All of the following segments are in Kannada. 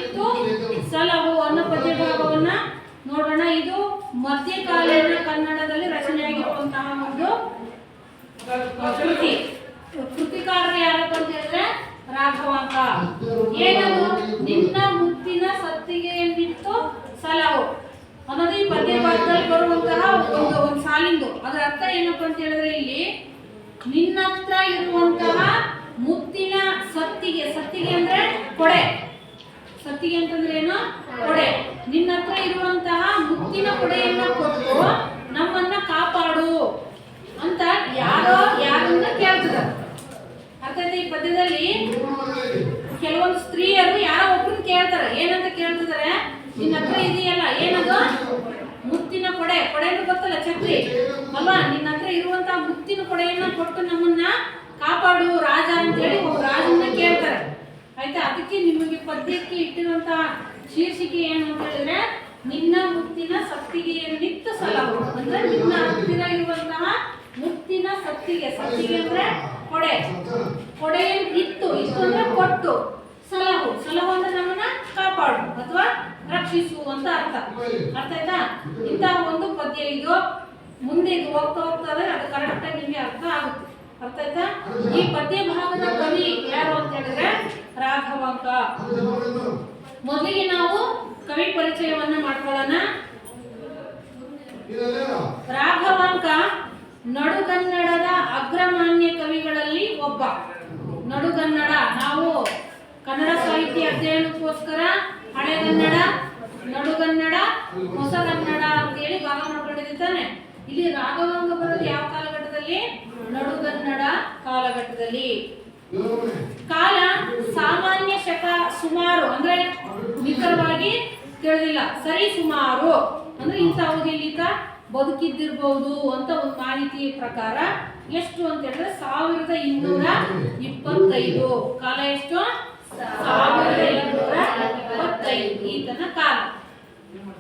ನಿತ್ತು ಸಲಹು ಅನ್ನೋ ಪದ್ಯ ಭಾಗವನ್ನ ನೋಡೋಣ. ಇದು ಮಧ್ಯಕಾಲೀನ ಕನ್ನಡದಲ್ಲಿ ರಚನೆಯಾಗಿರುವಂತಹ ಒಂದು ಕೃತಿ. ಕೃತಿಕಾರರು ಯಾರಪ್ಪ ಅಂತ ಹೇಳಿದ್ರೆ ರಾಘವಾಂಕ. ಏನದು? ನಿನ್ನ ಮುತ್ತಿನ ಸತ್ತಿಗೆಯನ್ನಿತ್ತು ಸಲಹು ಅನ್ನೋದು ಈ ಪದ್ಯ ಭಾಗದಲ್ಲಿ ಬರುವಂತಹ ಒಂದು ಸಾಲಿಂದು. ಅದರ ಅರ್ಥ ಏನಪ್ಪ ಅಂತ ಹೇಳಿದ್ರೆ, ಇಲ್ಲಿ ನಿನ್ನ ಹತ್ರ ಇರುವಂತಹ ಮುತ್ತಿನ ಸತ್ತಿಗೆ, ಸತ್ತಿಗೆ ಅಂದ್ರೆ ಕೊಡೆ, ಸತ್ತಿಗೆ ಅಂತಂದ್ರೆ ಏನು? ಕೊಡೆ. ನಿನ್ನ ಹತ್ರ ಇರುವಂತಹ ಮುತ್ತಿನ ಕೊಡೆಯನ್ನ ಕೊಟ್ಟು ನಮ್ಮನ್ನ ಕಾಪಾಡು ಅಂತ ಯಾರನ್ನ ಕೇಳ್ತದ. ಅರ್ಥ ಆಯ್ತಾ? ಈ ಪದ್ಯದಲ್ಲಿ ಕೆಲವೊಂದು ಸ್ತ್ರೀಯರು ಯಾರೋ ಒಬ್ಬರನ್ನ ಕೇಳ್ತಾರೆ. ಏನಂತ ಕೇಳ್ತಿದ್ದಾರೆ? ನಿನ್ನ ಹತ್ರ ಇದೆಯಲ್ಲ, ಏನದು? ಮುತ್ತಿನ ಕೊಡೆ. ಕೊಡೆಯನ್ನು ಗೊತ್ತಲ್ಲ, ಛತ್ರಿ ಅಲ್ವಾ? ನಿನ್ನ ಹತ್ರ ಇರುವಂತಹ ಮುತ್ತಿನ ಕೊಡೆಯನ್ನ ಕೊಟ್ಟು ನಮ್ಮನ್ನ ಕಾಪಾಡು ರಾಜ ಅಂತ ಹೇಳಿ ಒಬ್ಬ ರಾಜನ್ನ ಕೇಳ್ತಾರೆ. ಆಯ್ತಾ? ಅದಕ್ಕೆ ನಿಮಗೆ ಪದ್ಯಕ್ಕೆ ಇಟ್ಟಿರುವಂತಹ ಶೀರ್ಷಿಕೆ ಏನು ಅಂತ ಹೇಳಿದ್ರೆ, ನಿನ್ನ ಮುತ್ತಿನ ಸತ್ತಿಗೆಯನ್ನಿತ್ತು ಸಲಹು. ಅಂದ್ರೆ ನಿನ್ನ ಹತ್ತಿರ ಇರುವಂತಹ ಮುತ್ತಿನ ಸತ್ತಿಗೆ, ಸತ್ತಿಗೆ ಅಂದ್ರೆ ಕೊಡೆ, ಕೊಡೆಯನ್ನು ಇತ್ತು ಅಂದ್ರೆ ಕೊಟ್ಟು, ಸಲಹು, ಸಲಹು ಅಂದ್ರೆ ನಮ್ಮನ್ನ ಕಾಪಾಡು ಅಥವಾ ರಕ್ಷಿಸು ಅಂತ ಅರ್ಥ. ಅರ್ಥ ಆಯ್ತಾ? ಇಂತಹ ಒಂದು ಪದ್ಯ ಇದು. ಮುಂದೆ ಇದು ಹೋಗ್ತಾ ಹೋಗ್ತದೆ, ಅದು ಕರೆಕ್ಟ್ ಆಗಿ ನಿಮಗೆ ಅರ್ಥ ಆಗುತ್ತೆ. ಅರ್ಥ ಆಯ್ತಾ? ಈ ಪದ್ಯ ಭಾಗದ ಕವಿ ಯಾರು ಅಂತ ಹೇಳಿದ್ರೆ ರಾಘವಾಂಕ. ಮೊದಲಿಗೆ ನಾವು ಕವಿ ಪರಿಚಯವನ್ನ ಮಾಡ್ಕೊಳ್ಳೋಣ. ರಾಘವಾಂಕ ನಡುಗನ್ನಡದ ಅಗ್ರಮಾನ್ಯ ಕವಿಗಳಲ್ಲಿ ಒಬ್ಬ. ನಡುಗನ್ನಡ, ನಾವು ಕನ್ನಡ ಸಾಹಿತ್ಯ ಅಧ್ಯಯನಕ್ಕೋಸ್ಕರ ಹಳೆಗನ್ನಡ, ನಡುಗನ್ನಡ, ಹೊಸಗನ್ನಡ ಅಂತ ಹೇಳಿ ಭಾಗ ಮಾಡ್ಕೊಂಡಿದ್ದಾನೆ. ಇಲ್ಲಿ ರಾಘವಾಂಕ ಬರೋದು ಯಾವ ಕಾಲಘಟ್ಟದಲ್ಲಿ? ನಡುಗನ್ನಡ ಕಾಲಘಟ್ಟದಲ್ಲಿ. ಕಾಲ ಸಾಮಾನ್ಯ ಶಕ ಸುಮಾರು ಅಂದ್ರೆ ನಿಖರವಾಗಿ ತಿಳಿದಿಲ್ಲ, ಸರಿ ಸುಮಾರು ಅಂದ್ರೆ ಇಂಥ ಅವಧಿಯಲ್ಲಿ ಈತ ಬದುಕಿದ್ದಿರಬಹುದು ಅಂತ ಒಂದು ಮಾಹಿತಿ ಪ್ರಕಾರ. ಎಷ್ಟು ಅಂತ ಹೇಳಿದ್ರೆ 1225. ಕಾಲ ಎಷ್ಟು? 1225 ಈತನ ಕಾಲ.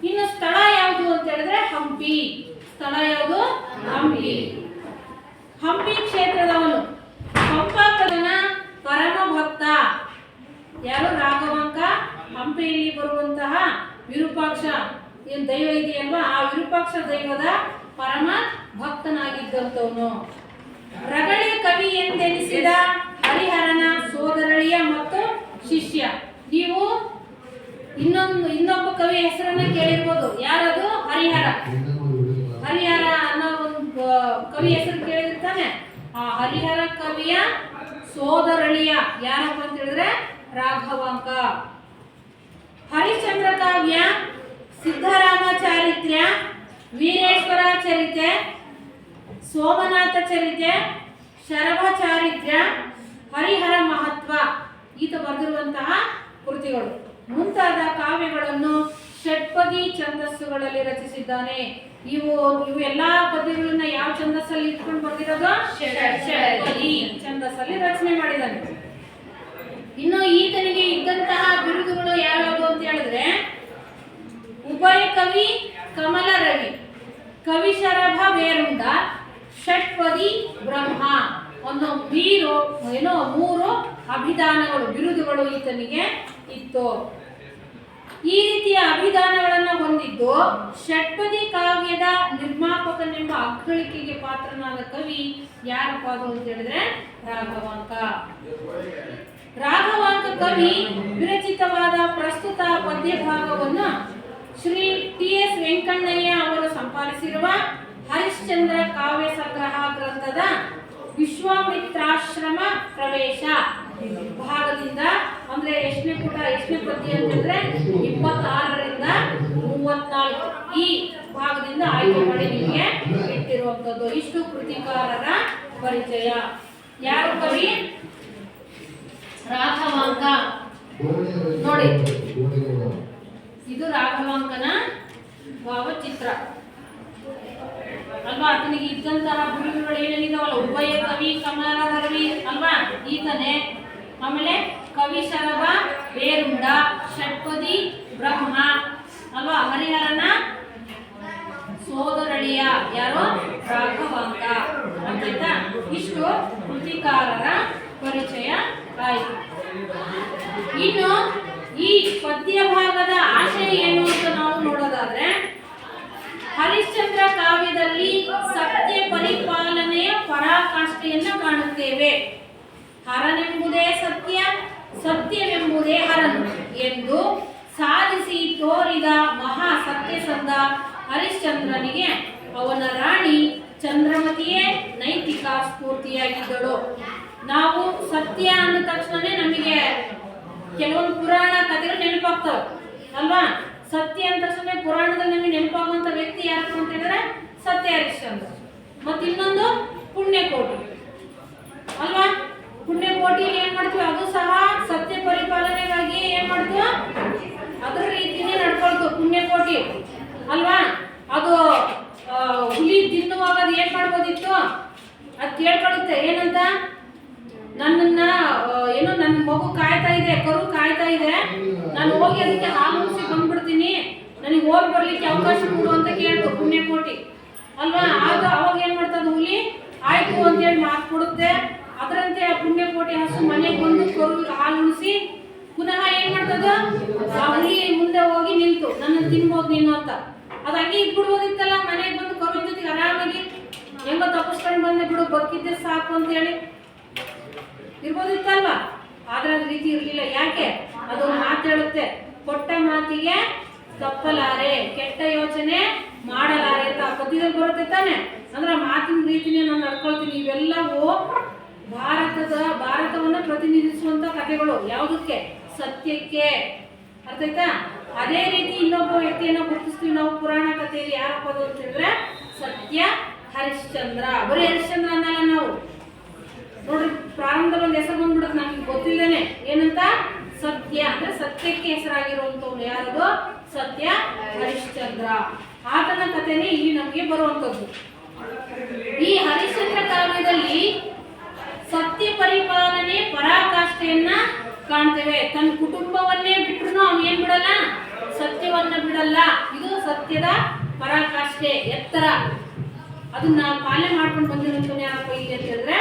ಇನ್ನು ಸ್ಥಳ ಯಾವುದು ಅಂತ ಹೇಳಿದ್ರೆ ಹಂಪಿ. ಸ್ಥಳ ಯಾವುದು? ಹಂಪಿ. ಹಂಪಿ ಕ್ಷೇತ್ರದವನು. ಪಂಪಾಕರನ ಪರಮ ಭಕ್ತ ಯಾರು? ರಾಘವಾಂಕ. ಹಂಪಿಯಲ್ಲಿ ಬರುವಂತಹ ವಿರೂಪಾಕ್ಷ ಏನ್ ದೈವ ಇದೆಯಲ್ವಾ, ಆ ವಿರೂಪಾಕ್ಷ ದೈವದ ಪರಮ ಭಕ್ತನಾಗಿದ್ದಂಥವನು. ರಗಳೆ ಕವಿ ಎಂದೆನಿಸಿದ ಹರಿಹರನ ಸೋದರಳಿಯ ಮತ್ತು ಶಿಷ್ಯ. ನೀವು ಇನ್ನೊಬ್ಬ ಕವಿ ಹೆಸರನ್ನ ಕೇಳಿರ್ಬೋದು. ಯಾರದು? ಹರಿಹರ. ಹರಿಹರ ಅನ್ನೋ ಒಂದು ಕವಿ ಹೆಸರು ಕೇಳಿರ್ತಾನೆ. ಆ ಹರಿಹರ ಕವಿಯ ಸೋದರಳಿಯ ಯಾರಪ್ಪ ಅಂತ ಹೇಳಿದ್ರೆ ರಾಘವಾಂಕ. ಹರಿಶ್ಚಂದ್ರ ಕಾವ್ಯ, ಸಿದ್ಧರಾಮ ಚಾರಿತ್ರ್ಯ, ವೀರೇಶ್ವರ ಚರಿತೆ, ಸೋಮನಾಥ ಚರಿತೆ, ಶರಭ ಚಾರಿತ್ರ್ಯ, ಹರಿಹರ ಮಹತ್ವ ಈತ ಬರೆದಿರುವಂತಹ ಕೃತಿಗಳು ಮುಂತಾದ ಕಾವ್ಯಗಳನ್ನು ಷಟ್ಪದಿ ಛಂದಸ್ಸುಗಳಲ್ಲಿ ರಚಿಸಿದ್ದಾನೆ. ಇವು ಎಲ್ಲಾ ಪದ್ಯಗಳನ್ನ ಯಾವ ಛಂದಸ್ಸಲ್ಲಿ ಇಟ್ಕೊಂಡು ಬರೆದಿರೋದು? ಷಟ್ಪದಿ ಛಂದಸ್ಸಲ್ಲಿ ರಚನೆ ಮಾಡಿದ್ದಾನೆ. ಇನ್ನು ಈತನಿಗೆ ಇದ್ದಂತಹ ಬಿರುದುಗಳು ಯಾವ್ಯಾವು ಅಂತ ಹೇಳಿದ್ರೆ, ಉಭಯ ಕವಿ ಕಮಲ ರವಿ, ಕವಿ ಶರಭ ವೇರುಂಡ, ಷಟ್ಪದಿ ಬ್ರಹ್ಮ ಅನ್ನೋ ಮೂರು ಅಭಿಧಾನಗಳು, ಬಿರುದುಗಳು ಈತನಿಗೆ ಇತ್ತು. ಈ ರೀತಿಯ ಅಭಿಧಾನಗಳನ್ನು ಹೊಂದಿದ್ದು ಷಟ್ಪದಿ ಕಾವ್ಯದ ನಿರ್ಮಾಪಕನೆಂಬ ಅಗ್ಗಳಿಕೆಗೆ ಪಾತ್ರನಾದ ಕವಿ ಯಾರಪ್ಪ ಅದು ಅಂತ ಹೇಳಿದ್ರೆ ರಾಘವಾಂಕ. ರಾಘವಾಂಕ ಕವಿ ವಿರಚಿತವಾದ ಪ್ರಸ್ತುತ ಪದ್ಯ ಭಾಗವನ್ನು ಶ್ರೀ ಟಿ.ಎಸ್. ವೆಂಕಣ್ಣಯ್ಯ ಅವರು ಸಂಪಾದಿಸಿರುವ ಹರಿಶ್ಚಂದ್ರ ಕಾವ್ಯ ಸಂಗ್ರಹ ಗ್ರಂಥದ ವಿಶ್ವಾಮಿತ್ರಾಶ್ರಮ ಪ್ರವೇಶ ಭಾಗದಿಂದ, ಅಂದ್ರೆ ಎಷ್ಟನೇ ಪದ್ಯ ಅಂತಂದ್ರೆ 26ರಿಂದ 34 ಈ ಭಾಗದಿಂದ ಆಯ್ಕೆ ಮಾಡಿ ನಿಮಗೆ ಇಟ್ಟಿರುವಂತದ್ದು. ಇಷ್ಟು ಕೃತಿಕಾರರ ಪರಿಚಯ. ಯಾರು ಕವಿ? ರಾಘವಾಂಕ. ನೋಡಿ, ಇದು ರಾಘವಾಂಕನ ಭಾವಚಿತ್ರ ಅಲ್ವಾ? ಆತನಿಗೆ ಇದ್ದಂತಹ ಬಿರುದುಗಳು ಏನೇನಿದಾವಲ್ಲ, ಉಭಯ ಕವಿ ಕಮಲ ರವಿ ಅಲ್ವಾ, ಈತನೇ. ಆಮೇಲೆ ಕವಿ ಶರಭ ವೇರುಂಡ, ಷಟ್ಪದಿ ಬ್ರಹ್ಮ ಅಲ್ವಾ, ಹರಿಹರನ ಸೋದರಳಿಯ ಯಾರು? ರಾಘವಾಂಕ. ಆಯ್ತಾ? ಇಷ್ಟು ಕೃತಿಕಾರರ ಪರಿಚಯ ಆಯಿತು. ಇನ್ನು ಈ ಪದ್ಯ ಭಾಗದ ಆಶಯ ಏನು ಅಂತ ನಾವು ನೋಡೋದಾದ್ರೆ, ಹರಿಶ್ಚಂದ್ರ ಕಾವ್ಯದಲ್ಲಿ ಸತ್ಯ ಪರಿಪಾಲನೆಯ ಪರಾಕಾಷ್ಠೆಯನ್ನು ಕಾಣುತ್ತೇವೆ. ಹರನೆಂಬುದೇ ಸತ್ಯ, ಸತ್ಯವೆಂಬುದೇ ಹರನು ಎಂದು ಸಾಧಿಸಿ ತೋರಿದ ಮಹಾ ಸತ್ಯಸಂಧ ಹರಿಶ್ಚಂದ್ರನಿಗೆ ಅವನ ರಾಣಿ ಚಂದ್ರಮತಿಯೇ ನೈತಿಕ ಸ್ಫೂರ್ತಿಯಾಗಿದ್ದಳು. ನಾವು ಸತ್ಯ ಅಂದ ತಕ್ಷಣನೇ ನಮಗೆ ಕೆಲವೊಂದು ಪುರಾಣ ಕಥೆಗಳು ನೆನಪಾಗ್ತವೆ ಅಲ್ವಾ. ಸತ್ಯ ಅಂದ ತಕ್ಷಣ ಪುರಾಣದಲ್ಲಿ ನಮಗೆ ನೆನಪಾಗುವಂತ ವ್ಯಕ್ತಿ ಯಾರು ಅಂತ ಹೇಳಿದ್ರೆ ಸತ್ಯ ಹರಿಶ್ಚಂದ್ರ. ಮತ್ತೆ ಇನ್ನೊಂದು ಪುಣ್ಯಕೋಟಿ ಅಲ್ವಾ. ಪುಣ್ಯಕೋಟಿಯಲ್ಲಿ ಏನ್ ಮಾಡ್ತೀವಿ, ಅದು ಸಹ ಸತ್ಯ ಪರಿಪಾಲನೆಗಾಗಿ ಏನ್ ಮಾಡ್ತೀವಿ, ಅದ್ರ ರೀತಿನೇ ನಡ್ಕೊಳ್ತು ಪುಣ್ಯಕೋಟಿ ಅಲ್ವಾ. ಅದು ಹುಲಿ ತಿನ್ನುವಾಗ ಅದು ಏನ್ ಮಾಡ್ಬೋದಿತ್ತು, ಅದು ಕೇಳ್ಕೊಳ್ಳುತ್ತೆ ಏನಂತ, ನನ್ನ ಮಗು ಕಾಯ್ತಾ ಇದೆ, ಕರು ಕಾಯ್ತಾ ಇದೆ, ನಾನು ಹೋಗಿ ಅದಕ್ಕೆ ಹಾಲು ಉಣಿಸಿ ಬಂದ್ಬಿಡ್ತೀನಿ, ನನಗೆ ಹೋಗಿ ಬರ್ಲಿಕ್ಕೆ ಅವಕಾಶ ಕೊಡು ಅಂತ ಕೇಳ್ತು ಪುಣ್ಯಕೋಟಿ ಅಲ್ವಾ. ಆಗ ಅವಾಗ ಏನ್ ಮಾಡ್ತದ ಹುಲಿ, ಆಯ್ತು ಅಂತೇಳಿ ಮಾತು ಕೊಡುತ್ತೆ. ಅದರಂತೆ ಆ ಪುಣ್ಯಕೋಟಿ ಹಸು ಮನೆಗೆ ಬಂದು ಕರುವಿಗೆ ಹಾಲು ಉಣಿಸಿ ಪುನಃ ಏನ್ ಮಾಡ್ತದ, ಆ ಹುಲಿ ಮುಂದೆ ಹೋಗಿ ನಿಲ್ತು, ನನ್ನ ತಿನ್ಬೋದು ನೀನು ಅಂತ. ಅದು ಹಂಗೆ ಇದ್ಬಿಡ್ಬೋದಿತ್ತಲ್ಲ, ಮನೆಗೆ ಬಂದು ಕರುವಿನ ಜೊತೆಗೆ ಆರಾಮಾಗಿ ಹೆಂಗೋ ತಪ್ಪಿಸ್ಕೊಂಡು ಬಂದೆ ಬಿಡು, ಬದುಕಿದ್ದೆ ಸಾಕು ಅಂತ ಹೇಳಿ ಇರ್ಬೋದಿತ್ತಲ್ವಾ. ಆದ್ರೆ ಅದ್ ರೀತಿ ಇರ್ಲಿಲ್ಲ. ಯಾಕೆ, ಅದು ಮಾತೇಳುತ್ತೆ, ಕೊಟ್ಟ ಮಾತಿಗೆ ತಪ್ಪಲಾರೆ, ಕೆಟ್ಟ ಯೋಚನೆ ಮಾಡಲಾರೆ ಅಂತ ಪದ್ಯದಲ್ಲಿ ಬರುತ್ತೆ ತಾನೆ. ಅಂದ್ರೆ ಮಾತಿನ ರೀತಿನೇ ನಾನು ನಡ್ಕೊಳ್ತೀನಿ. ಇವೆಲ್ಲವೂ ಭಾರತವನ್ನ ಪ್ರತಿನಿಧಿಸುವಂತ ಕಥೆಗಳು. ಯಾವುದಕ್ಕೆ, ಸತ್ಯಕ್ಕೆ. ಅರ್ಥ ಆಯ್ತಾ. ಅದೇ ರೀತಿ ಇನ್ನೊಬ್ಬ ವ್ಯಕ್ತಿಯನ್ನ ಗುರುತಿಸ್ತೀವಿ ನಾವು ಪುರಾಣ ಕಥೆಯಲ್ಲಿ. ಯಾರಪ್ಪ ಅಂತ ಹೇಳಿದ್ರೆ ಸತ್ಯ ಹರಿಶ್ಚಂದ್ರ. ಬರೀ ಹರಿಶ್ಚಂದ್ರ ಅನ್ನಲ್ಲ ನಾವು. ನೋಡ್ರಿ, ಪ್ರಾರಂಭದಲ್ಲಿ ಒಂದು ಹೆಸರು ಬಂದ್ಬಿಡುತ್ತೆ ನಮ್ಗೆ ಗೊತ್ತಿಲ್ಲದೇನೆ. ಏನಂತ, ಸತ್ಯ ಅಂದ್ರೆ ಸತ್ಯಕ್ಕೆ ಹೆಸರಾಗಿರುವಂತವ್ನು ಯಾರದು, ಸತ್ಯ ಹರಿಶ್ಚಂದ್ರ. ಆತನ ಕಥೆನೇ ಇಲ್ಲಿ ನಮಗೆ ಬರುವಂತದ್ದು. ಈ ಹರಿಶ್ಚಂದ್ರ ಕಾವ್ಯದಲ್ಲಿ ಸತ್ಯ ಪರಿಪಾಲನೆ ಪರಾಕಾಷ್ಠೆಯನ್ನ ಕಾಣ್ತೇವೆ. ತನ್ನ ಕುಟುಂಬವನ್ನೇ ಬಿಟ್ರು ಅವನು ಏನ್ ಬಿಡಲ್ಲ, ಸತ್ಯವನ್ನ ಬಿಡಲ್ಲ. ಇದು ಸತ್ಯದ ಪರಾಕಾಷ್ಠೆ, ಎತ್ತರ. ಅದನ್ನ ಪಾಲನೆ ಮಾಡ್ಕೊಂಡು ಬಂದಿರುವಂತ ಯಾರಪ್ಪ ಇಲ್ಲಿ ಅಂತ ಹೇಳಿದ್ರೆ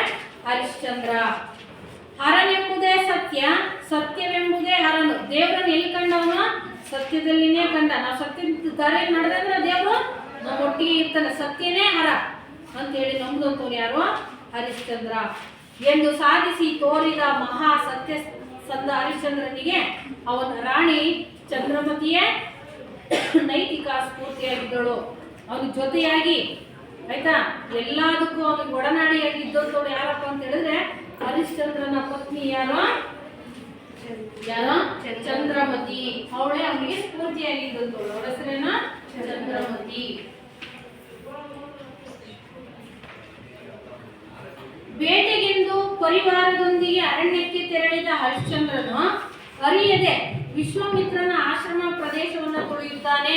ಹರಿಶ್ಚಂದ್ರ. ಹರನೆಂಬುದೇ ಸತ್ಯ, ಸತ್ಯವೆಂಬುದೇ ಹರನು. ದೇವರನ್ನ ಎಲ್ಲಿ ಕಂಡವನು, ಸತ್ಯದಲ್ಲಿನೇ ಕಂಡ. ನಾವು ಸತ್ಯದ ದಾರಿಯಲ್ಲಿ ನಡೆದ್ರೆ ದೇವರು ನಮ್ಮ ಒಟ್ಟಿಗೆ ಇರ್ತಾನೆ. ಸತ್ಯನೇ ಹರ ಅಂತ ಹೇಳಿ ನಂಬುದಂತವ್ರು ಯಾರು, ಹರಿಶ್ಚಂದ್ರ ಎಂದು ಸಾಧಿಸಿ ತೋರಿದ ಮಹಾ ಸತ್ಯ ಸಂಧ ಹರಿಶ್ಚಂದ್ರನಿಗೆ ಅವನ ರಾಣಿ ಚಂದ್ರಮತಿಯೇ ನೈತಿಕ ಸ್ಫೂರ್ತಿಯಾಗಿದ್ದಳು. ಅವನ ಜೊತೆಯಾಗಿ ಆಯ್ತಾ, ಎಲ್ಲದಕ್ಕೂ ಅವನಿಗೆ ಒಡನಾಡಿಯಾಗಿದ್ದಂಥವ್ರು ಯಾರಪ್ಪ ಅಂತ ಹೇಳಿದ್ರೆ ಹರಿಶ್ಚಂದ್ರನ ಪತ್ನಿ ಯಾರು, ಚಂದ್ರಮತಿ. ಅವಳೇ ಅವನಿಗೆ ಸ್ಫೂರ್ತಿಯಾಗಿದ್ದಂಥವಳು. ಅವಳ ಹೆಸರೇನ ಚಂದ್ರಮತಿ. ಬೇಟೆಗೆಂದು ಪರಿವಾರದೊಂದಿಗೆ ಅರಣ್ಯಕ್ಕೆ ತೆರಳಿದ ಹರಿಶ್ಚಂದ್ರನು ಅರಿಯದೆ ವಿಶ್ವಾಮಿತ್ರನ ಆಶ್ರಮ ಪ್ರದೇಶವನ್ನು ತುಳಿಯುತ್ತಾನೆ.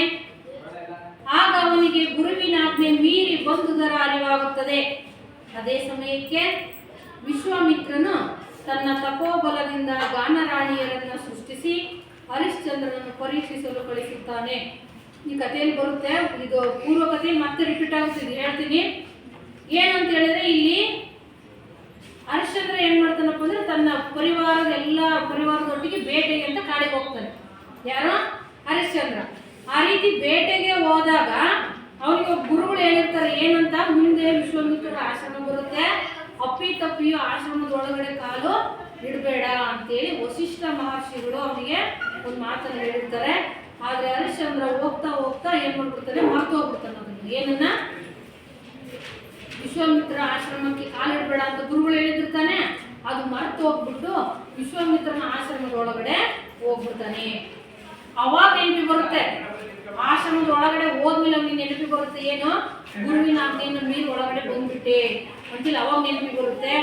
ಆಗ ಅವನಿಗೆ ಗುರುವಿನ ಆಜ್ಞೆ ಮೀರಿ ಬಂದುದರ ಅರಿವಾಗುತ್ತದೆ. ಅದೇ ಸಮಯಕ್ಕೆ ವಿಶ್ವಾಮಿತ್ರನು ತನ್ನ ತಪೋಬಲದಿಂದ ಗಾನರಾಣಿಯರನ್ನು ಸೃಷ್ಟಿಸಿ ಹರಿಶ್ಚಂದ್ರನನ್ನು ಪರೀಕ್ಷಿಸಲು ಕಳಿಸುತ್ತಾನೆ. ಈ ಕಥೆಯಲ್ಲಿ ಬರುತ್ತೆ, ಇದು ಪೂರ್ವ ಕಥೆ ಮತ್ತೆ ರಿಪೀಟ್ ಆಗುತ್ತಿದೆ, ಹೇಳ್ತೀನಿ. ಏನಂತ ಹೇಳಿದ್ರೆ, ಇಲ್ಲಿ ಹರಿಶ್ಚಂದ್ರ ಏನ್ ಮಾಡ್ತಾನಪ್ಪ ಅಂದ್ರೆ ತನ್ನ ಪರಿವಾರದೊಟ್ಟಿಗೆ ಬೇಟೆಗೆ ಅಂತ ಕಾಡಿಗೆ ಹೋಗ್ತಾನೆ. ಯಾರು, ಹರಿಶ್ಚಂದ್ರ. ಆ ರೀತಿ ಬೇಟೆಗೆ ಹೋದಾಗ ಅವನಿಗೆ ಗುರುಗಳು ಹೇಳಿರ್ತಾರೆ ಏನಂತ, ಮುಂದೆ ವಿಶ್ವಾಮಿತ್ರರ ಆಶ್ರಮ ಬರುತ್ತೆ, ಅಪ್ಪಿತಪ್ಪಿಯು ಆಶ್ರಮದ ಒಳಗಡೆ ಕಾಲು ಇಡಬೇಡ ಅಂತೇಳಿ ವಸಿಷ್ಠ ಮಹರ್ಷಿಗಳು ಅವನಿಗೆ ಒಂದು ಮಾತನ್ನು ಹೇಳಿರ್ತಾರೆ. ಆದ್ರೆ ಹರಿಶ್ಚಂದ್ರ ಹೋಗ್ತಾ ಹೋಗ್ತಾ ಏನ್ ಮಾಡ್ಬಿಡ್ತಾನೆ, ಮರ್ತು ಹೋಗ್ಬಿಡ್ತಾನೆ ಅದನ್ನ. ಏನನ್ನ, ವಿಶ್ವಾಮಿತ್ರ ಆಶ್ರಮಕ್ಕೆ ಕಾಲಿಡಬೇಡ ಅಂತ ಗುರುಗಳು ಹೇಳಿದಿರ್ತಾನೆ, ಅದು ಮರ್ತು ಹೋಗ್ಬಿಟ್ಟು ವಿಶ್ವಾಮಿತ್ರನ ಆಶ್ರಮದ ಒಳಗಡೆ ಹೋಗ್ಬಿಡ್ತಾನೆ. ಅವಾಗ ನೆನಪಿ ಬರುತ್ತೆ, ಆಶ್ರಮದ ಒಳಗಡೆ ಹೋದ್ಮೇಲೆ ಅವ್ನಿಗೆ ನೆನಪಿ ಬರುತ್ತೆ, ಏನು, ಗುರುವಿನ ಆಜ್ಞೆಯನ್ನು ಮೀರಿ ಒಳಗಡೆ ಬಂದ್ಬಿಟ್ಟೆ ಅಂತೇಳಿ ಅವಾಗ ನೆನಪಿ ಬರುತ್ತೆ.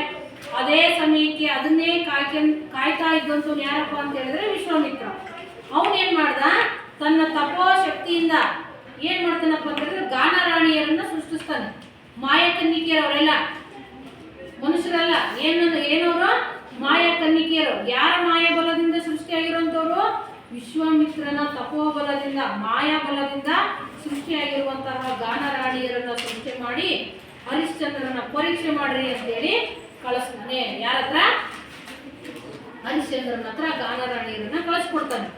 ಅದೇ ಸಮಯಕ್ಕೆ ಅದನ್ನೇ ಕಾಯ್ತಾ ಇದ್ದಂಥವ್ನು ಯಾರಪ್ಪ ಅಂತ ಹೇಳಿದ್ರೆ ವಿಶ್ವಾಮಿತ್ರ. ಅವನೇನ್ ಮಾಡ್ದ, ತನ್ನ ತಪೋ ಶಕ್ತಿಯಿಂದ ಏನ್ ಮಾಡ್ತಾನಪ್ಪ ಅಂತ ಹೇಳಿದ್ರೆ ಗಾನರಾಣಿಯರನ್ನ ಸೃಷ್ಟಿಸ್ತಾನೆ. ಮಾಯಕನ್ನಿಕೆಯರು, ಅವರೆಲ್ಲ ಮನುಷ್ಯರಲ್ಲ, ಏನವರು, ಮಾಯಕನ್ನಿಕೆಯರು. ಯಾರ ಮಾಯಾಬಲದಿಂದ ಸೃಷ್ಟಿಯಾಗಿರುವಂತವ್ರು, ವಿಶ್ವಾಮಿತ್ರನ ತಪೋಬಲದಿಂದ, ಮಾಯಾಬಲದಿಂದ ಸೃಷ್ಟಿಯಾಗಿರುವಂತಹ ಗಾನರಾಣಿಯರನ್ನ ಸೃಷ್ಟಿ ಮಾಡಿ ಹರಿಶ್ಚಂದ್ರನ ಪರೀಕ್ಷೆ ಮಾಡ್ರಿ ಅಂತೇಳಿ ಕಳಿಸ್ತಾನೆ. ಯಾರ ಹತ್ರ, ಹರಿಶ್ಚಂದ್ರನ ಹತ್ರ ಗಾನರಾಣಿಯರನ್ನ ಕಳಿಸ್ಕೊಡ್ತಾನೆ.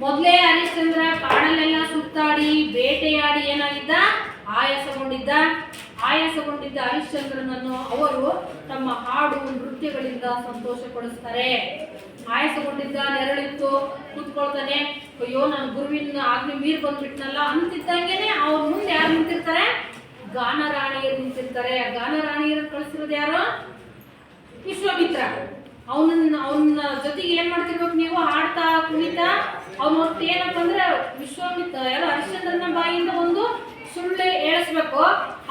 ಮೊದಲೇ ಹರಿಶ್ಚಂದ್ರ ಕಾಡಲ್ಲೆಲ್ಲ ಸುತ್ತಾಡಿ ಬೇಟೆಯಾಡಿ ಏನಾಗಿದ್ದ, ಆಯಾಸಗೊಂಡಿದ್ದ ಹರಿಶ್ಚಂದ್ರನನ್ನು ಅವರು ತಮ್ಮ ಹಾಡು ನೃತ್ಯಗಳಿಂದ ಸಂತೋಷ ಪಡಿಸ್ತಾರೆ. ಆಯಾಸಗೊಂಡಿದ್ದ, ನೆರಳಿತ್ತು, ಕೂತ್ಕೊಳ್ತಾನೆ. ಅಯ್ಯೋ ನನ್ನ ಗುರುವಿನ ಆಜ್ಞೆ ಮೀರಿ ಬಂದ್ಬಿಟ್ನಲ್ಲ ಅಂತಿದ್ದಂಗೆನೆ ಅವ್ರ ಮುಂದೆ ಯಾರು ನಿಂತಿರ್ತಾರೆ, ಗಾನರಾಣಿಯರು ನಿಂತಿರ್ತಾರೆ. ಗಾನರಾಣಿಯರನ್ನು ಕಳಿಸಿರೋದು ಯಾರು, ವಿಶ್ವಾಮಿತ್ರ. ಅವನ ಜೊತೆಗೆ ಏನ್ ಮಾಡ್ತಿರ್ಬೇಕು ನೀವು, ಹಾಡ್ತಾ ಕುಣಿತಾ ಅವ್ನ ಒಟ್ಟು ಏನಪ್ಪ ಅಂದ್ರೆ ವಿಶ್ವಾಮಿತ್ರ ಯಾರು ಹರಿಶ್ಚಂದ್ರನ ಬಾಯಿಂದ ಒಂದು ಸುಳ್ಳು ಹೇಳಿಸ್ಬೇಕು